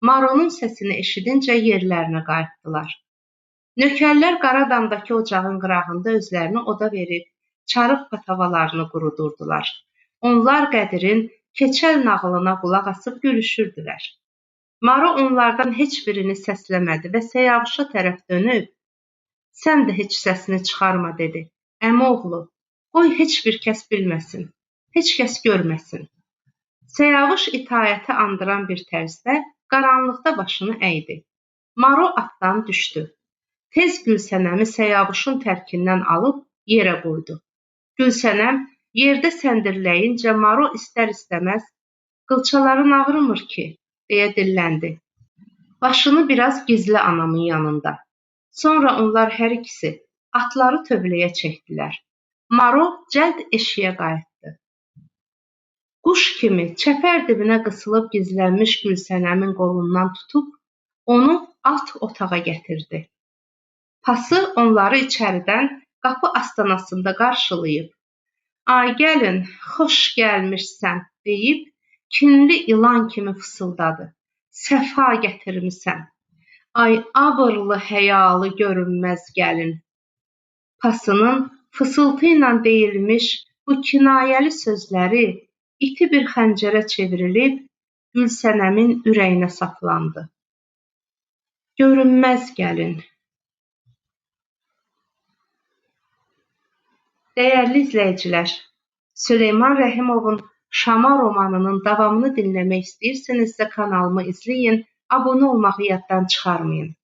Maronun səsini eşidincə yerlərinə qayıtdılar. Nökərlər Qaradamdakı ocağın qırağında özlərini oda verib çarıq patavalarını qurudurdular. Onlar Qədirin keçəl nağılına qulaq asıb gülüşürdülər. Maro onlardan heç birini səsləmədi və Seyavuşa tərəf dönüb "Sən də heç səsini çıxarma" dedi. "Əmi oğlu, qoy heç bir kəs bilməsin, heç kəs görməsin." Seyavuş itaəti andıran bir tərzdə qaranlıqda başını əydi. Maro atdan düşdü. Tez Gülsənəmi Seyavuşun tərkindən alıb yerə qoydu. Gülsənəm yerdə səndirləyincə Maro istər-istəməz "Qılçaların ağrımır ki", deyə dilləndi. Başını biraz gizli anamın yanında. Sonra onlar hər ikisi atları tövləyə çəkdilər. Maro cəld eşiyə qayıtdı. Quş kimi çəpər dibinə qısılıb gizlənmiş Gülsənəmin qolundan tutub onu alt otağa gətirdi. Pası onları içəridən qapı astanasında qarşılayıb, "Ay gəlin, xoş gəlmişsən" deyib kinli ilan kimi fısıldadı. "Səfa gətirmisən. Ay abırlı, həyalı, görünməz gəlin." Pasının fısıltı ilə deyilmiş bu kinayəli sözləri iti bir xəncərə çevrilib Gülsənəmin ürəyinə saplandı. Görünməz gəlin. Dəyərli izləyicilər, Süleyman Rəhimovun Şama romanının davamını dinləmək istəyirsinizsə kanalımı izləyin, abunə olmağı yaddan çıxarmayın.